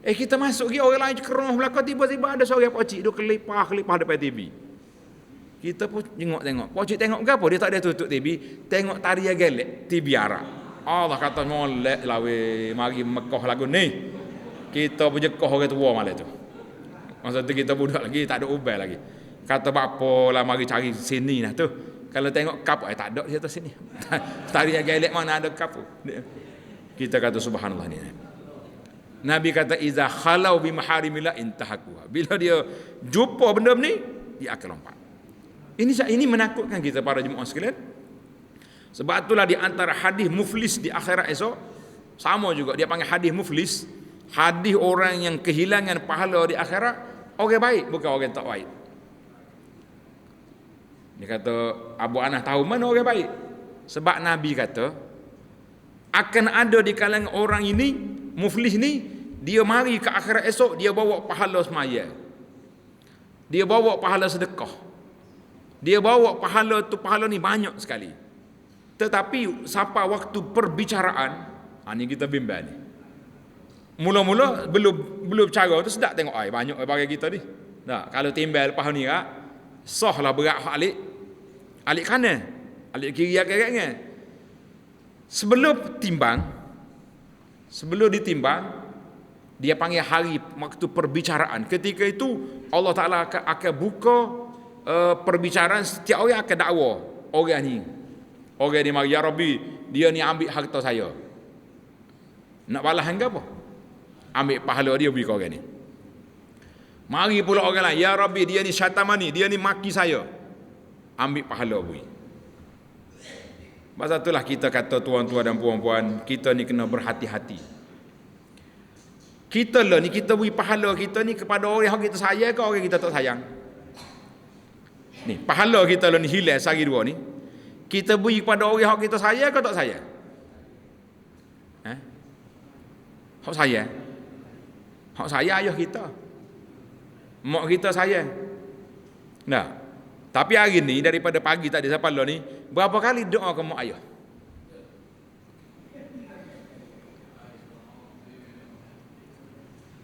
Kita masuk lagi orang lain kerong belakang, tiba-tiba ada seorang pakcik duk kelipah depan TV. Kita pun tengok. Pakcik tengok ke apa? Dia tak ada tutup TV, tengok tarian gelek TV Arab. Allah kata molek lah weh, mari Mekah lagu ni. Kita berjekah orang tua malam tu. Masa tu kita budak lagi, tak ada ubah lagi. Kata bapa lah mari cari sini lah tu. Kalau tengok kap tak ada di atas sini. Tarian gelek mana ada kap. Kita kata subhanallah ni. Nabi kata iza khalau bi maharimillah intahakuha. Bila dia jumpa benda ni, dia akan lompat. Ini menakutkan kita para jemaah sekalian. Sebab itulah di antara hadis muflis di akhirat esok sama juga dia panggil hadis muflis. Hadis orang yang kehilangan pahala di akhirat, orang baik bukan orang tak baik. Dia kata Abu Anas tahu mana orang baik? Sebab Nabi kata akan ada di kalangan orang ini muflis ni, dia mari ke akhirat esok dia bawa pahala semaya. Dia bawa pahala sedekah. Dia bawa pahala ni banyak sekali. Tetapi sampai waktu perbicaraan, ni kita bimbang ni. Mula-mula belum cara tu sedap tengok banyak bagi kita ni. Nah, kalau timbal lepas ni sahlah berat alik kanan, alik kiri agak-agaknya. Sebelum ditimbang, dia panggil hari waktu perbicaraan. Ketika itu Allah Ta'ala akan buka perbicaraan, setiap orang akan dakwa orang ni mari, ya Rabbi, dia ni ambil harta saya, nak balas hangga apa? Ambil pahala dia beri ke orang ni. Mari pula orang lain, ya Rabbi, dia ni syatamani, dia ni maki saya, ambil pahala beri. Masa itulah kita kata tuan-tuan dan puan-puan, kita ni kena berhati-hati. Kita lah ni, kita beri pahala kita ni kepada orang yang kita sayang ke orang kita tak sayang. Ni pahala kita lah ni hilang sehari dua ni, kita beri kepada orang yang kita sayang ke tak sayang? Hak sayang. Hak sayang ayah kita, mak kita sayang. Nah, tapi hari ni daripada pagi tadi sampai lah ni, berapa kali doa ke mak ayah?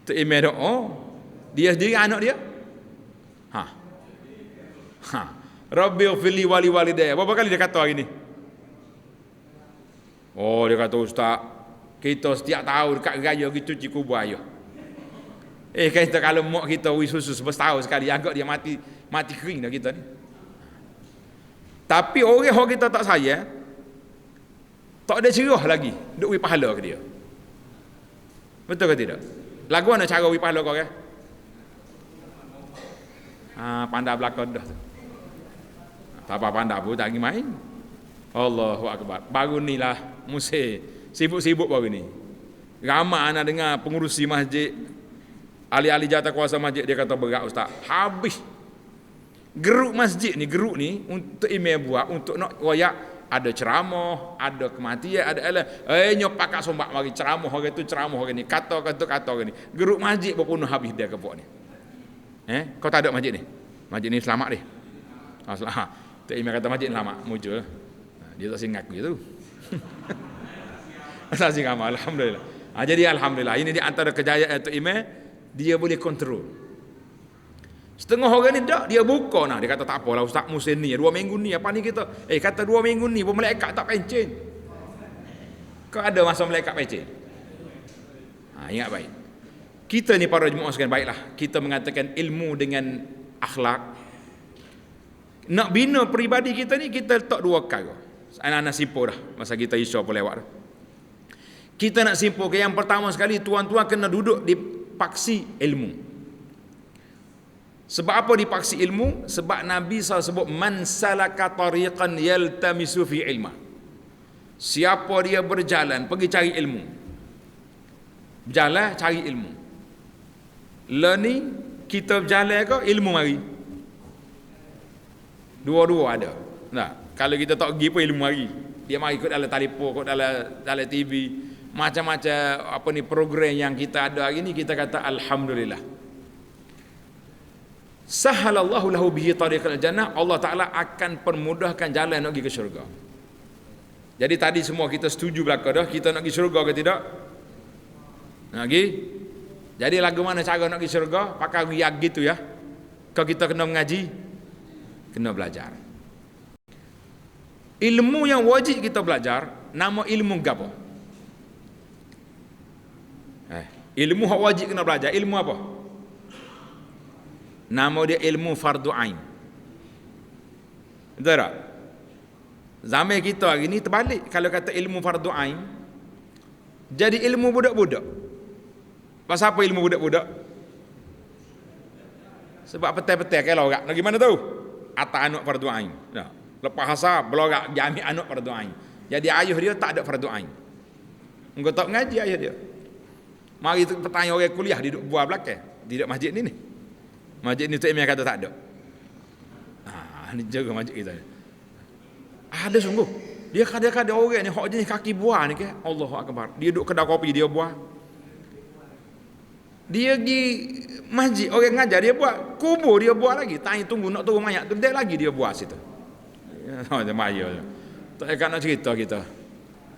Tu email doa, dia sendiri anak dia. Rabbi ighfirli wali walidayya. Berapa kali dia kata hari ni? Oh, dia kata ustaz, kita setiap tahun dekat raya kita cuci kubur ayah. Kita kalau mak kita wis susu setahun sekali, agak dia mati kering dah kita ni. Tapi orang kita tak sayang, tak ada cerah lagi duk wi pahala ke dia. Betul ke tidak? Lagu mana cara wi pahala kau ke? Pandai belakang dah tu. Tak apa pandai pun tak pergi main. Allahu Akbar. Baru ni lah musim sibuk-sibuk baru ni. Ramai anak dengar pengurusi masjid, ahli-ahli jatah kuasa masjid, dia kata berat ustaz. Habis geruk masjid ni, geruk ni untuk imam buat, untuk nak royak, ada ceramah, ada kematian, ada nyop pakak sombak mari ceramah hari tu, ceramah hari ni, kata hari ni. Geruk masjid berpenuh habis dia kepok ni. Kau tak ada masjid ni? Masjid ni selamat deh. Selamat. Tok imam kata masjid selamat, muncul. Dia tak singgah aku tu. Tak singgah alhamdulillah. Jadi alhamdulillah, ini di antara kejayaan Tok Imam, dia boleh kontrol. Setengah orang ni tak, dia buka nah, dia kata tak apalah ustaz musim ni 2 minggu ni apa ni kita. Kata 2 minggu ni pun malaikat tak pencen. Kau ada masa malaikat pencen? Ingat baik. Kita ni para jemaah sekalian, baiklah kita mengatakan ilmu dengan akhlak. Nak bina peribadi kita ni, kita letak 2 perkara. Anak-anak simpul dah masa kita isya pun lewat dah. Kita nak simpulkan yang pertama sekali, tuan-tuan kena duduk di paksi ilmu. Sebab apa dipaksi ilmu? Sebab Nabi SAW sebut man salaka tariqan yaltamisu fi ilma. Siapa dia berjalan pergi cari ilmu. Berjalan cari ilmu. Learning, kita berjalan ke ilmu mari. Dua-dua ada. Nah, kalau kita tak pergi pun ilmu mari. Dia mari ikut dalam telefon, ikut dalam TV, macam-macam program yang kita ada hari ni, kita kata alhamdulillah. Sahalallahu lahu bihi tariqal jannah, Allah Taala akan permudahkan jalan nak pergi ke syurga. Jadi tadi semua kita setuju belaka dah, kita nak pergi syurga ke tidak? Nak pergi? Jadi lagu mana cara nak pergi syurga? Pakai riak gitu ya. Kalau kita kena mengaji, kena belajar. Ilmu yang wajib kita belajar, nama ilmu gapo? Ilmu yang wajib kena belajar, ilmu apa? Nama dia ilmu fardu ain. Betul tak? Zaman kita hari ni terbalik. Kalau kata ilmu fardu ain, jadi ilmu budak-budak. Pasal apa ilmu budak-budak? Sebab petai-petai kalau orang nak gimana tahu? Atas anak fardu ain. Nah, lepas hasar belorak dia ambil anak fardu ain. Jadi ayah dia tak ada fardu ain. Engkau tak mengaji ayah dia. Mari bertanya orang kuliah di buah belakang, di masjid ni. Masjid ni Tok Imam kata tak ada. Ni jaga masjid kita. Ada sungguh. Dia kadang-kadang orang ni hak jenis kaki buah ni ke. Allahu Akbar. Dia duduk kedai kopi dia buah. Dia pergi masjid orang ngajar dia buat, kubur dia buat lagi. Tanya tunggu nak turun mayat tu dia lagi dia buat situ. Macam maya. Tak akan nak cerita kita.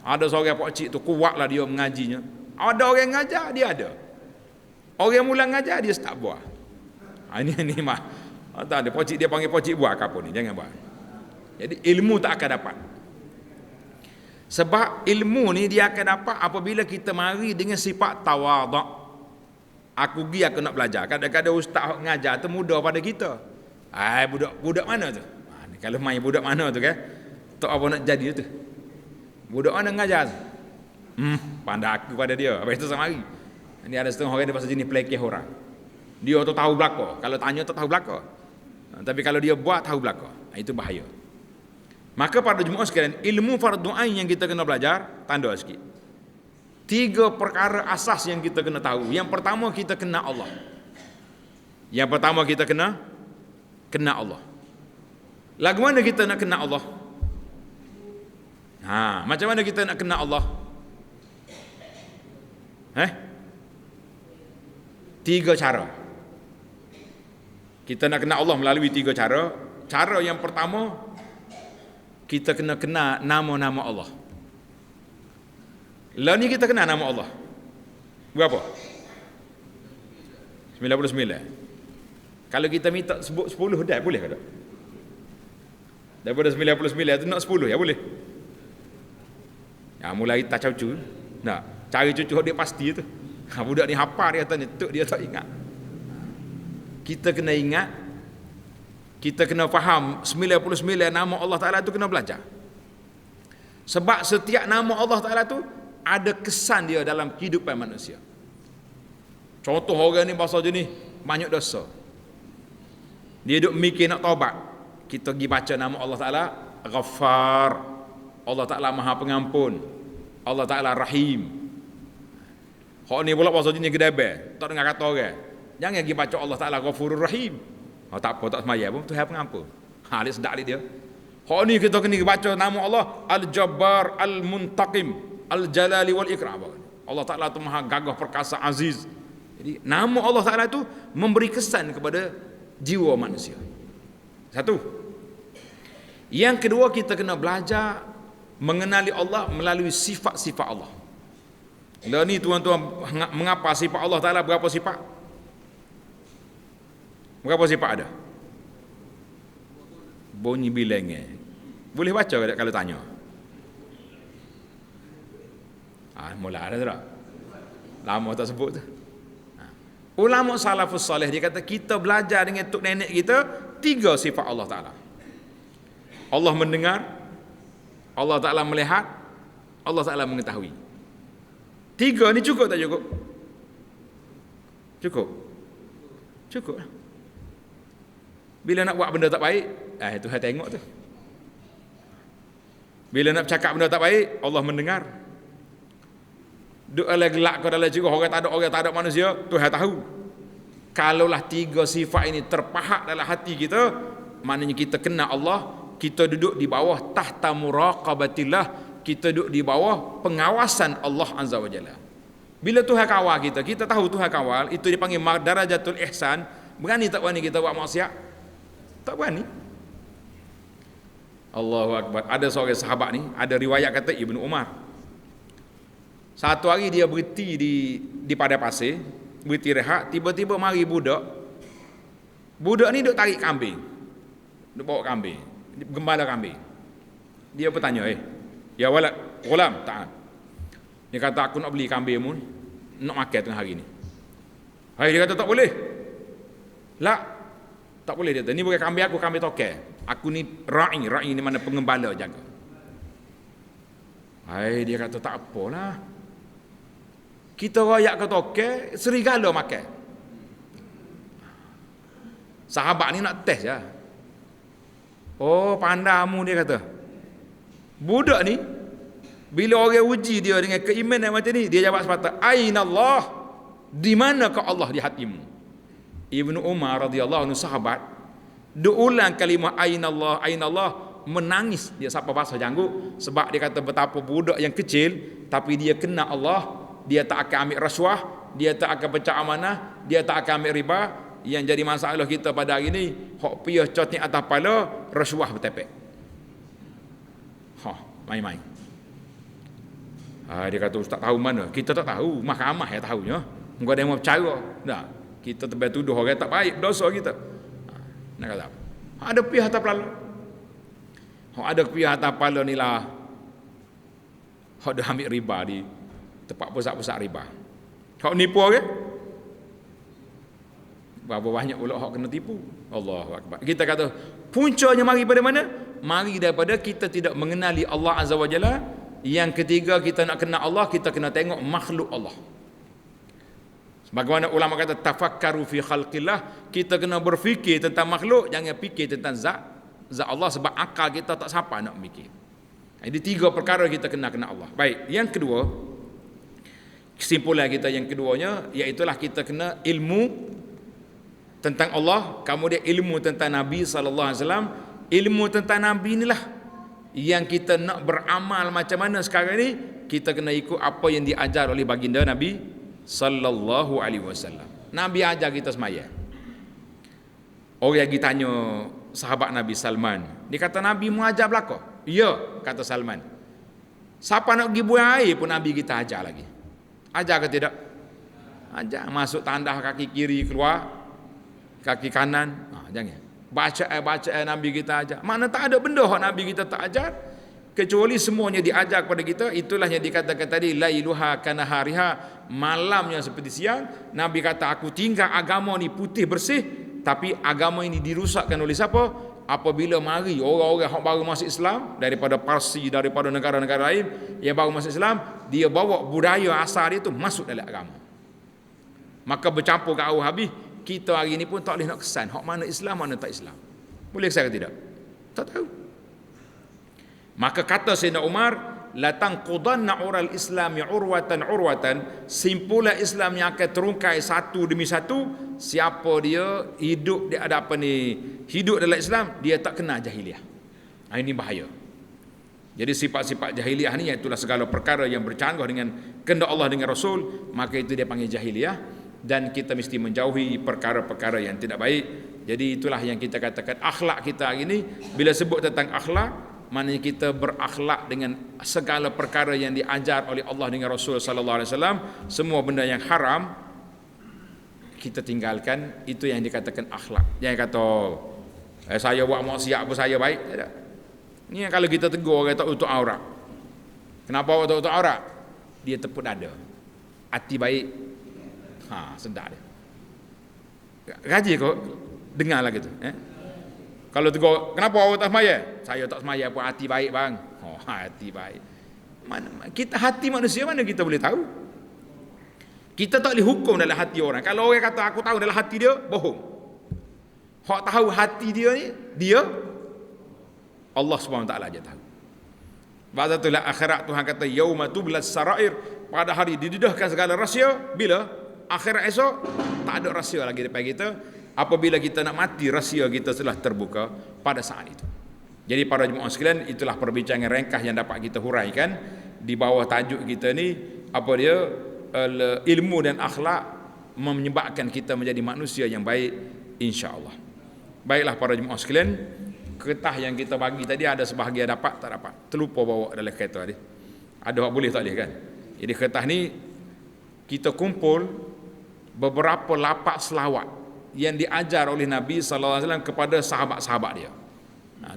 Ada seorang pak cik tu kuatlah dia mengajinya. Ada orang ngajar dia ada. Orang mula ngajar dia tak buat. Ini mah. Tak ada pak cik dia panggil pak cik buat apa ni, jangan buat. Jadi ilmu tak akan dapat. Sebab ilmu ni dia akan dapat apabila kita mari dengan sifat tawaduk. Aku pergi aku nak belajar. Kadang-kadang ustaz ngajar tu mudah pada kita. Budak mana tu? Kalau main budak mana tu kan? Tak apa nak jadi tu. Budak mana ngajar tu? Pandai aku pada dia. Habis tu sama hari. Ini ada setengah orang dia pasal jenis pelekeh orang. Dia tu tahu belaka. Kalau tanya tu tahu belaka. Tapi kalau dia buat tahu belaka. Itu bahaya. Maka pada jemaah sekalian, ilmu fardu ain yang kita kena belajar, tanda sikit. 3 perkara asas yang kita kena tahu. Yang pertama kita kena Allah. Yang pertama kita kena Allah. Lagu mana kita nak kena Allah? Macam mana kita nak kena Allah? 3 cara. Kita nak kena Allah melalui 3 cara. Cara yang pertama, kita kena nama-nama Allah. Lah ni kita kenal nama Allah. Berapa? 99. Kalau kita minta sebut 10 dah boleh ke tak? Daripada 99 tu nak 10 ya boleh. Ya mulai tak cucu. Nak cari cucu dia pasti tu. Budak ni hafal dia tanya tok dia tak ingat. Kita kena ingat Kita kena faham 99 nama Allah Ta'ala tu kena belajar. Sebab setiap nama Allah Ta'ala tu ada kesan dia dalam kehidupan manusia. Contoh orang ni bahasa jenis banyak dosa. Dia duk mikir nak taubat. Kita pergi baca nama Allah Ta'ala Ghaffar. Allah Ta'ala Maha Pengampun. Allah Ta'ala Rahim. Hak ni pula bahasa jenis gedebel. Tak dengar kata orang. Jangan pergi baca Allah Ta'ala Ghafurur Rahim. Oh, tak apa, tak semaya pun Tuhan pengampun. Dia sedap dia. Hak ni kita kena baca nama Allah Al-Jabbar Al-Muntaqim Al-Jalali wal-Ikram. Allah Ta'ala tu Maha Gagah Perkasa Aziz. Jadi nama Allah Ta'ala tu memberi kesan kepada jiwa manusia. Satu. Yang kedua, kita kena belajar mengenali Allah melalui sifat-sifat Allah. Dan ni tuan-tuan, mengapa sifat Allah Ta'ala berapa sifat? Berapa sifat ada? Bunyi bilangnya. Boleh baca tak kalau tanya? Mula ada tak? Lama tak sebut tu. Ulama salafus salih dia kata kita belajar dengan tok nenek kita 3 sifat Allah Ta'ala. Allah mendengar, Allah Ta'ala melihat, Allah Ta'ala mengetahui. 3 ni cukup tak cukup? Cukup. Cukup. Bila nak buat benda tak baik, Tuhan tengok tu. Bila nak bercakap benda tak baik, Allah mendengar. Duk ala gelak kau dalam jiwa orang tak ada manusia, Tuhan tahu. Kalaulah 3 sifat ini terpahat dalam hati kita, maknanya kita kenal Allah, kita duduk di bawah tahta muraqabatillah, kita duduk di bawah pengawasan Allah Azza wa Jalla. Bila Tuhan kawal kita, kita tahu Tuhan kawal, itu dipanggil darajatul ihsan. Berani tak berani kita buat maksiat? Tak berani. Allahu Akbar. Ada seorang sahabat ni, ada riwayat kata Ibnu Umar. Satu hari dia berhenti di padang pasir, berhenti rehat, tiba-tiba mari budak. Budak ni duk tarik kambing. Duk bawa kambing, gembala kambing. Dia bertanya, ya walad, ghulam, ta'al. Dia kata, aku nak beli kambingmu, nak makan tengah hari ni. Dia kata, tak boleh. Tak boleh dia kata, ni bukan kambing aku, kambing tokel. Aku ni ra'i ni mana pengembala jaga. Dia kata, tak apalah. Kita rayak ke tokel, serigala makan. Sahabat ni nak test je. Oh, pandamu, dia kata. Budak ni, bila orang uji dia dengan keimanan macam ni, dia jawab sepatah, Ainallah, di manakah Allah di hatimu? Ibnu Umar radhiyallahu anhu sahabat, dia ulang kalimah Ainallah, Ainallah, menangis dia sampai basah janggut, sebab dia kata betapa budak yang kecil tapi dia kenal Allah, dia tak akan ambil rasuah, dia tak akan pecah amanah, dia tak akan ambil riba. Yang jadi masalah kita pada hari ni, hok piyah cotik atas kepala, rasuah bertepek. Main-main. Dia kata ustaz tahu mana? Kita tak tahu, mahkamah yang tahunya. Engkau ada yang mau percaya. Tak. Kita terbaik tuduh orang tak baik, dosa kita. Nak kata apa? Ada pihak atas kepala. Ada pihak atas kepala ni lah. Dia ambil riba di tempat pusat-pusat riba. Nipu orang. Berapa banyak pula kena tipu. Allahu Akbar. Kita kata puncanya mari pada mana? Mari daripada kita tidak mengenali Allah Azza wa Jalla. Yang ketiga, kita nak kenal Allah, kita kena tengok makhluk Allah. Bagaimana ulama kata tafakkaru fi khalqillah, kita kena berfikir tentang makhluk, jangan fikir tentang zat Allah, sebab akal kita tak sampai nak mikir. Jadi 3 perkara kita kena kenal Allah. Baik, yang kedua, kesimpulan kita yang keduanya, iaitulah kita kena ilmu tentang Allah, kemudian ilmu tentang Nabi sallallahu alaihi wasallam. Ilmu tentang Nabi inilah yang kita nak beramal macam mana sekarang ni, kita kena ikut apa yang diajar oleh baginda Nabi sallallahu alaihi wasallam. Nabi ajar kita semaya. Orang yang tanya sahabat Nabi Salman, dia kata Nabi mu ajar belaka? Ya, kata Salman. Siapa nak pergi buang air pun Nabi kita ajar lagi. Ajar ke tidak? Ajar. Masuk tandah kaki kiri keluar, kaki kanan. Jangan. Baca Nabi kita ajar. Mana tak ada benda yang Nabi kita tak ajar, kecuali semuanya diajar kepada kita. Itulah yang dikatakan tadi, lailuha kanahariha, malamnya seperti siang. Nabi kata aku tinggal agama ni putih bersih tapi agama ini dirusakkan oleh siapa? Apabila mari orang-orang yang baru masuk Islam daripada Parsi, daripada negara-negara lain yang baru masuk Islam, dia bawa budaya asal dia tu masuk dalam agama. Maka bercampur ke arwah habis. Kita hari ni pun tak boleh nak kesan hak mana Islam, mana tak Islam. Boleh kesan ke tidak? Tak tahu. Maka kata Sayyidina Umar, la tanqudanna ural islami urwatan, simpulan Islam yang akan terungkai satu demi satu. Siapa dia hidup dia ada apa ni, hidup dalam Islam, dia tak kena jahiliah. Ini bahaya. Jadi sifat-sifat jahiliah ni, itulah segala perkara yang bercanggah dengan kehendak Allah dengan Rasul, maka itu dia panggil jahiliah. Dan kita mesti menjauhi perkara-perkara yang tidak baik. Jadi itulah yang kita katakan akhlak kita hari ini. Bila sebut tentang akhlak, maknanya kita berakhlak dengan segala perkara yang diajar oleh Allah dengan Rasul sallallahu alaihi wasallam. Semua benda yang haram kita tinggalkan. Itu yang dikatakan akhlak. Jangan kata saya buat maksiat apa saya baik. Tak. Ni kalau kita tegur orang tak tutup aurat. Kenapa awak tak tutup aurat? Dia tepuk dada. Hati baik. Sedap dia. Gaji kau dengar lah gitu. Kalau tegur, kenapa awak tak semaya? Saya tak semaya pun hati baik bang. Hati baik. Mana kita hati manusia mana kita boleh tahu? Kita tak boleh hukum dalam hati orang. Kalau orang kata aku tahu dalam hati dia, bohong. Hak tahu hati dia ni, dia Allah SWT aja tahu. Pada itulah akhirat Tuhan kata yauma tublas sarair, pada hari didedahkan segala rahsia. Bila? Akhirat esok tak ada rahsia lagi depan kita. Apabila kita nak mati, rahsia kita telah terbuka pada saat itu. Jadi para jemaah sekalian, itulah perbincangan ringkas yang dapat kita huraikan di bawah tajuk kita ni, apa dia, ilmu dan akhlak menyebabkan kita menjadi manusia yang baik, insya-Allah. Baiklah para jemaah sekalian, kertas yang kita bagi tadi ada sebahagian dapat, tak dapat, terlupa bawa dalam kereta tadi. Ada hak boleh tak boleh kan? Jadi kertas ni kita kumpul beberapa lapak selawat yang diajar oleh Nabi sallallahu alaihi wasallam kepada sahabat-sahabat dia.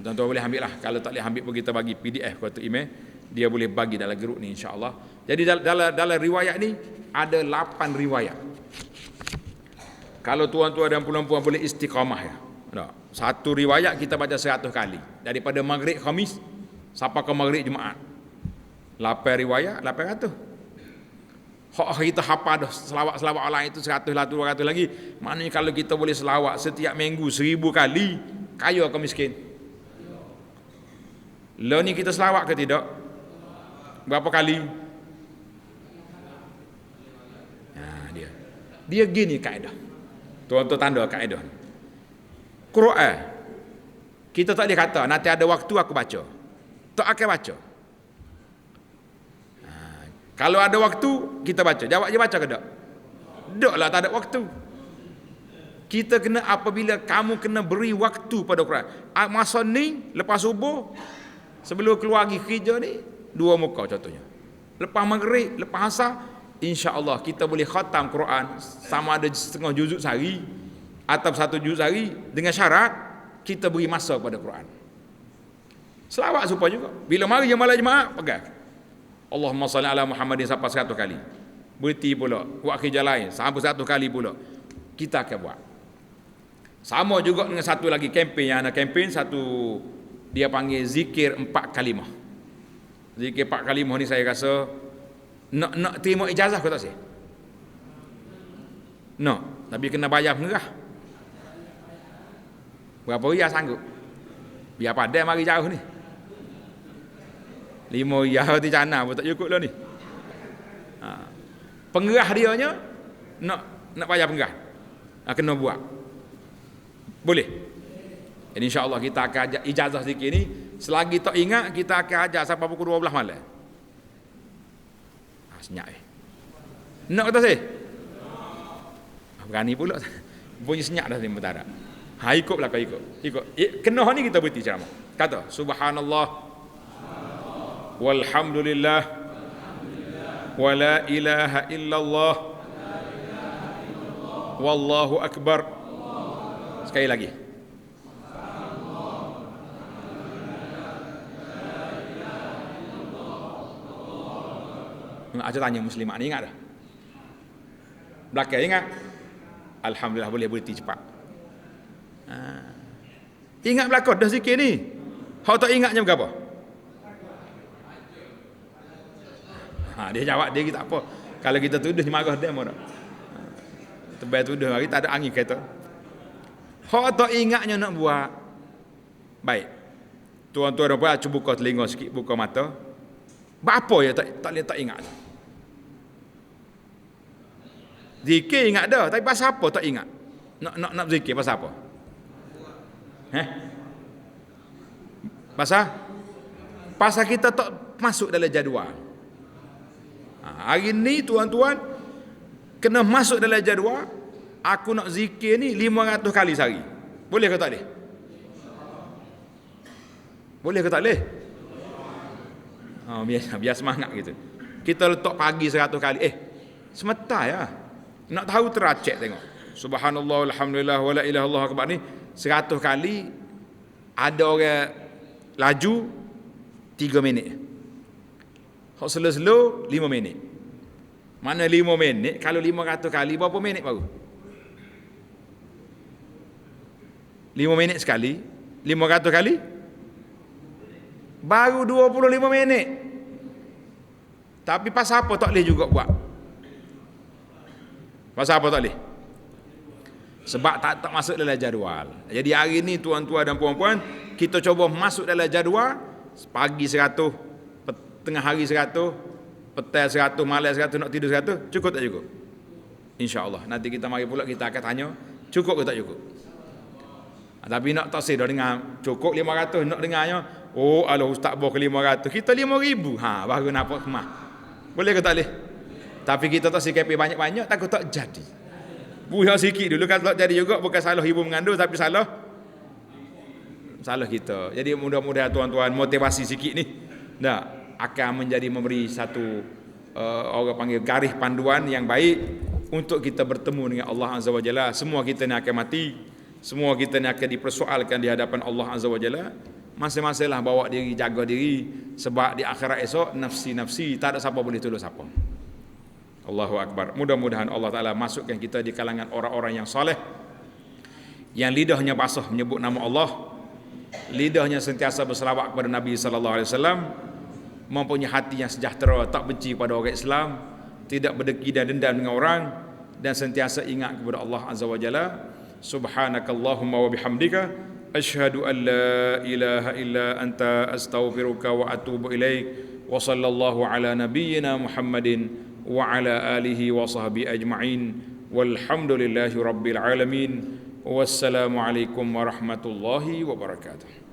Tuan-tuan boleh ambil lah. Kalau tak boleh ambil pun kita bagi PDF atau email, dia boleh bagi dalam grup ni insya-Allah. Jadi dalam riwayat ni ada 8 riwayat. Kalau tuan-tuan dan puan-puan boleh istiqamah ya. Satu riwayat kita baca 100 kali. Daripada Maghrib Khamis sampai ke Maghrib Jumaat. 8 riwayat 800. Hak kita hafal dah selawat-selawat lain itu 100 lah 200 lagi. Maknanya kalau kita boleh selawat setiap minggu 1000 kali, kaya ke miskin? Lah ni kita selawat ke tidak? Berapa kali? Dia gini kaedah. Tuan-tuan tanda kaedah. Quran kita tak boleh kata nanti ada waktu aku baca. Tak akan baca. Kalau ada waktu kita baca. Jawab je baca ke tak? Tak lah, tak ada waktu. Kita kena, apabila kamu kena beri waktu pada Quran. Masa ni lepas subuh, sebelum keluar pergi kerja ni, 2 muka contohnya. Lepas maghrib, lepas asar, insya-Allah kita boleh khatam Quran sama ada setengah juzuk sehari atau 1 juzuk sehari, dengan syarat kita beri masa pada Quran. Selawat supaya juga. Bila mari malam Jumaat, pegang. Allahumma salli ala Muhammadin sampai 100 kali. Berhenti pula, buat kerja lain sampai 100 kali pula. Kita akan buat. Sama juga dengan satu lagi kempen yang ada kempen satu, dia panggil zikir 4 kalimah. Zikir 4 kalimah ni saya rasa nak terima ijazah ke tak sih? Nak, tapi kena bayar murah. Berapa riyal sanggup? Biar padai mari jauh ni. 5 riyal di cana pun tak cukup lah ni. Pengerah dia nya nak bayar pengerah. Kena buat. Boleh. Jadi insya-Allah kita akan ajar ijazah zikir ni. Selagi tak ingat, kita akan ajar sampai pukul 12 malam. Senyap nak kata sih? Berani pula. Bunyi senyap dah ni mentara. Ikutlah kau ikut. Kena ni kita berhenti ceramah. Kata subhanallah walhamdulillah wala ilaha illallah wallahu akbar. Sekali lagi. Aja tanya muslimat ni ingat dah. Belakang ingat. Alhamdulillah boleh berhenti cepat. Ingat belakang dah zikir ni. Hak tak ingatnya berapa? Dia jawab dia tak apa. Kalau kita tuduh marah dia marah. Tebal tuduh hari tak ada angin kata. Hak tak ingatnya nak buat. Baik. Tuan-tuan dan puan cuba buka telinga sikit, buka mata. Apa ya tak ingat. Zikir ingat dah, tapi pasal apa tak ingat? Nak zikir pasal apa? Pasal kita tak masuk dalam jadual. Hari ni tuan-tuan kena masuk dalam jadual. Aku nak zikir ni 500 kali sehari. Boleh ke tak boleh? Boleh ke tak boleh? Biar semangat gitu. Kita letak pagi 100 kali. Semata ya. Nak tahu teracek tengok. Subhanallah, alhamdulillah, wala ilaha illallah akbar ni 100 kali. Ada orang laju 3 minit. Hak slow-slow 5 minit. Mana 5 minit? Kalau 500 kali berapa minit baru? 5 minit sekali. 500 kali baru 25 minit. Tapi pasal apa tak boleh juga buat? Pasal apa tak boleh? Sebab tak masuk dalam jadual. Jadi hari ni tuan-tuan dan puan-puan, kita cuba masuk dalam jadual. Pagi 100, tengah hari 100, petang 100, malam 100, nak tidur 100. Cukup tak cukup? InsyaAllah. Nanti kita mari pula kita akan tanya, cukup ke tak cukup? Tapi nak tak dah dengar cukup 500, nak dengarnya Allah ustaz bawa ke 500, kita 5,000 baru nampak kemah. Boleh ke tak boleh? Tapi kita tak sikapi banyak-banyak, takut tak jadi. Buah sikit dulu kan tak jadi juga, bukan salah ibu mengandung tapi salah kita. Jadi mudah-mudahan tuan-tuan motivasi sikit ni akan menjadi memberi satu orang panggil garis panduan yang baik untuk kita bertemu dengan Allah Azza wa Jalla. Semua kita ni akan mati. Semua kita ni akan dipersoalkan di hadapan Allah Azza wa Jalla. Masing-masing lah bawa diri, jaga diri. Sebab di akhirat esok, nafsi-nafsi, tak ada siapa boleh tolong siapa. Allahu Akbar. Mudah-mudahan Allah Ta'ala masukkan kita di kalangan orang-orang yang soleh, yang lidahnya basah menyebut nama Allah, lidahnya sentiasa berselawat kepada Nabi SAW, mempunyai hati yang sejahtera, tak benci pada orang Islam, tidak berdengki dan dendam dengan orang, dan sentiasa ingat kepada Allah Azza wa Jalla. Subhanakallahumma wa bihamdika asyhadu an la ilaha illa anta astaghfiruka wa atubu ilaik. Wa sallallahu ala nabiyyina Muhammadin wa ala alihi wa sahbihi ajma'in. Walhamdulillahi rabbil alamin. Wassalamu alaikum warahmatullahi wabarakatuh.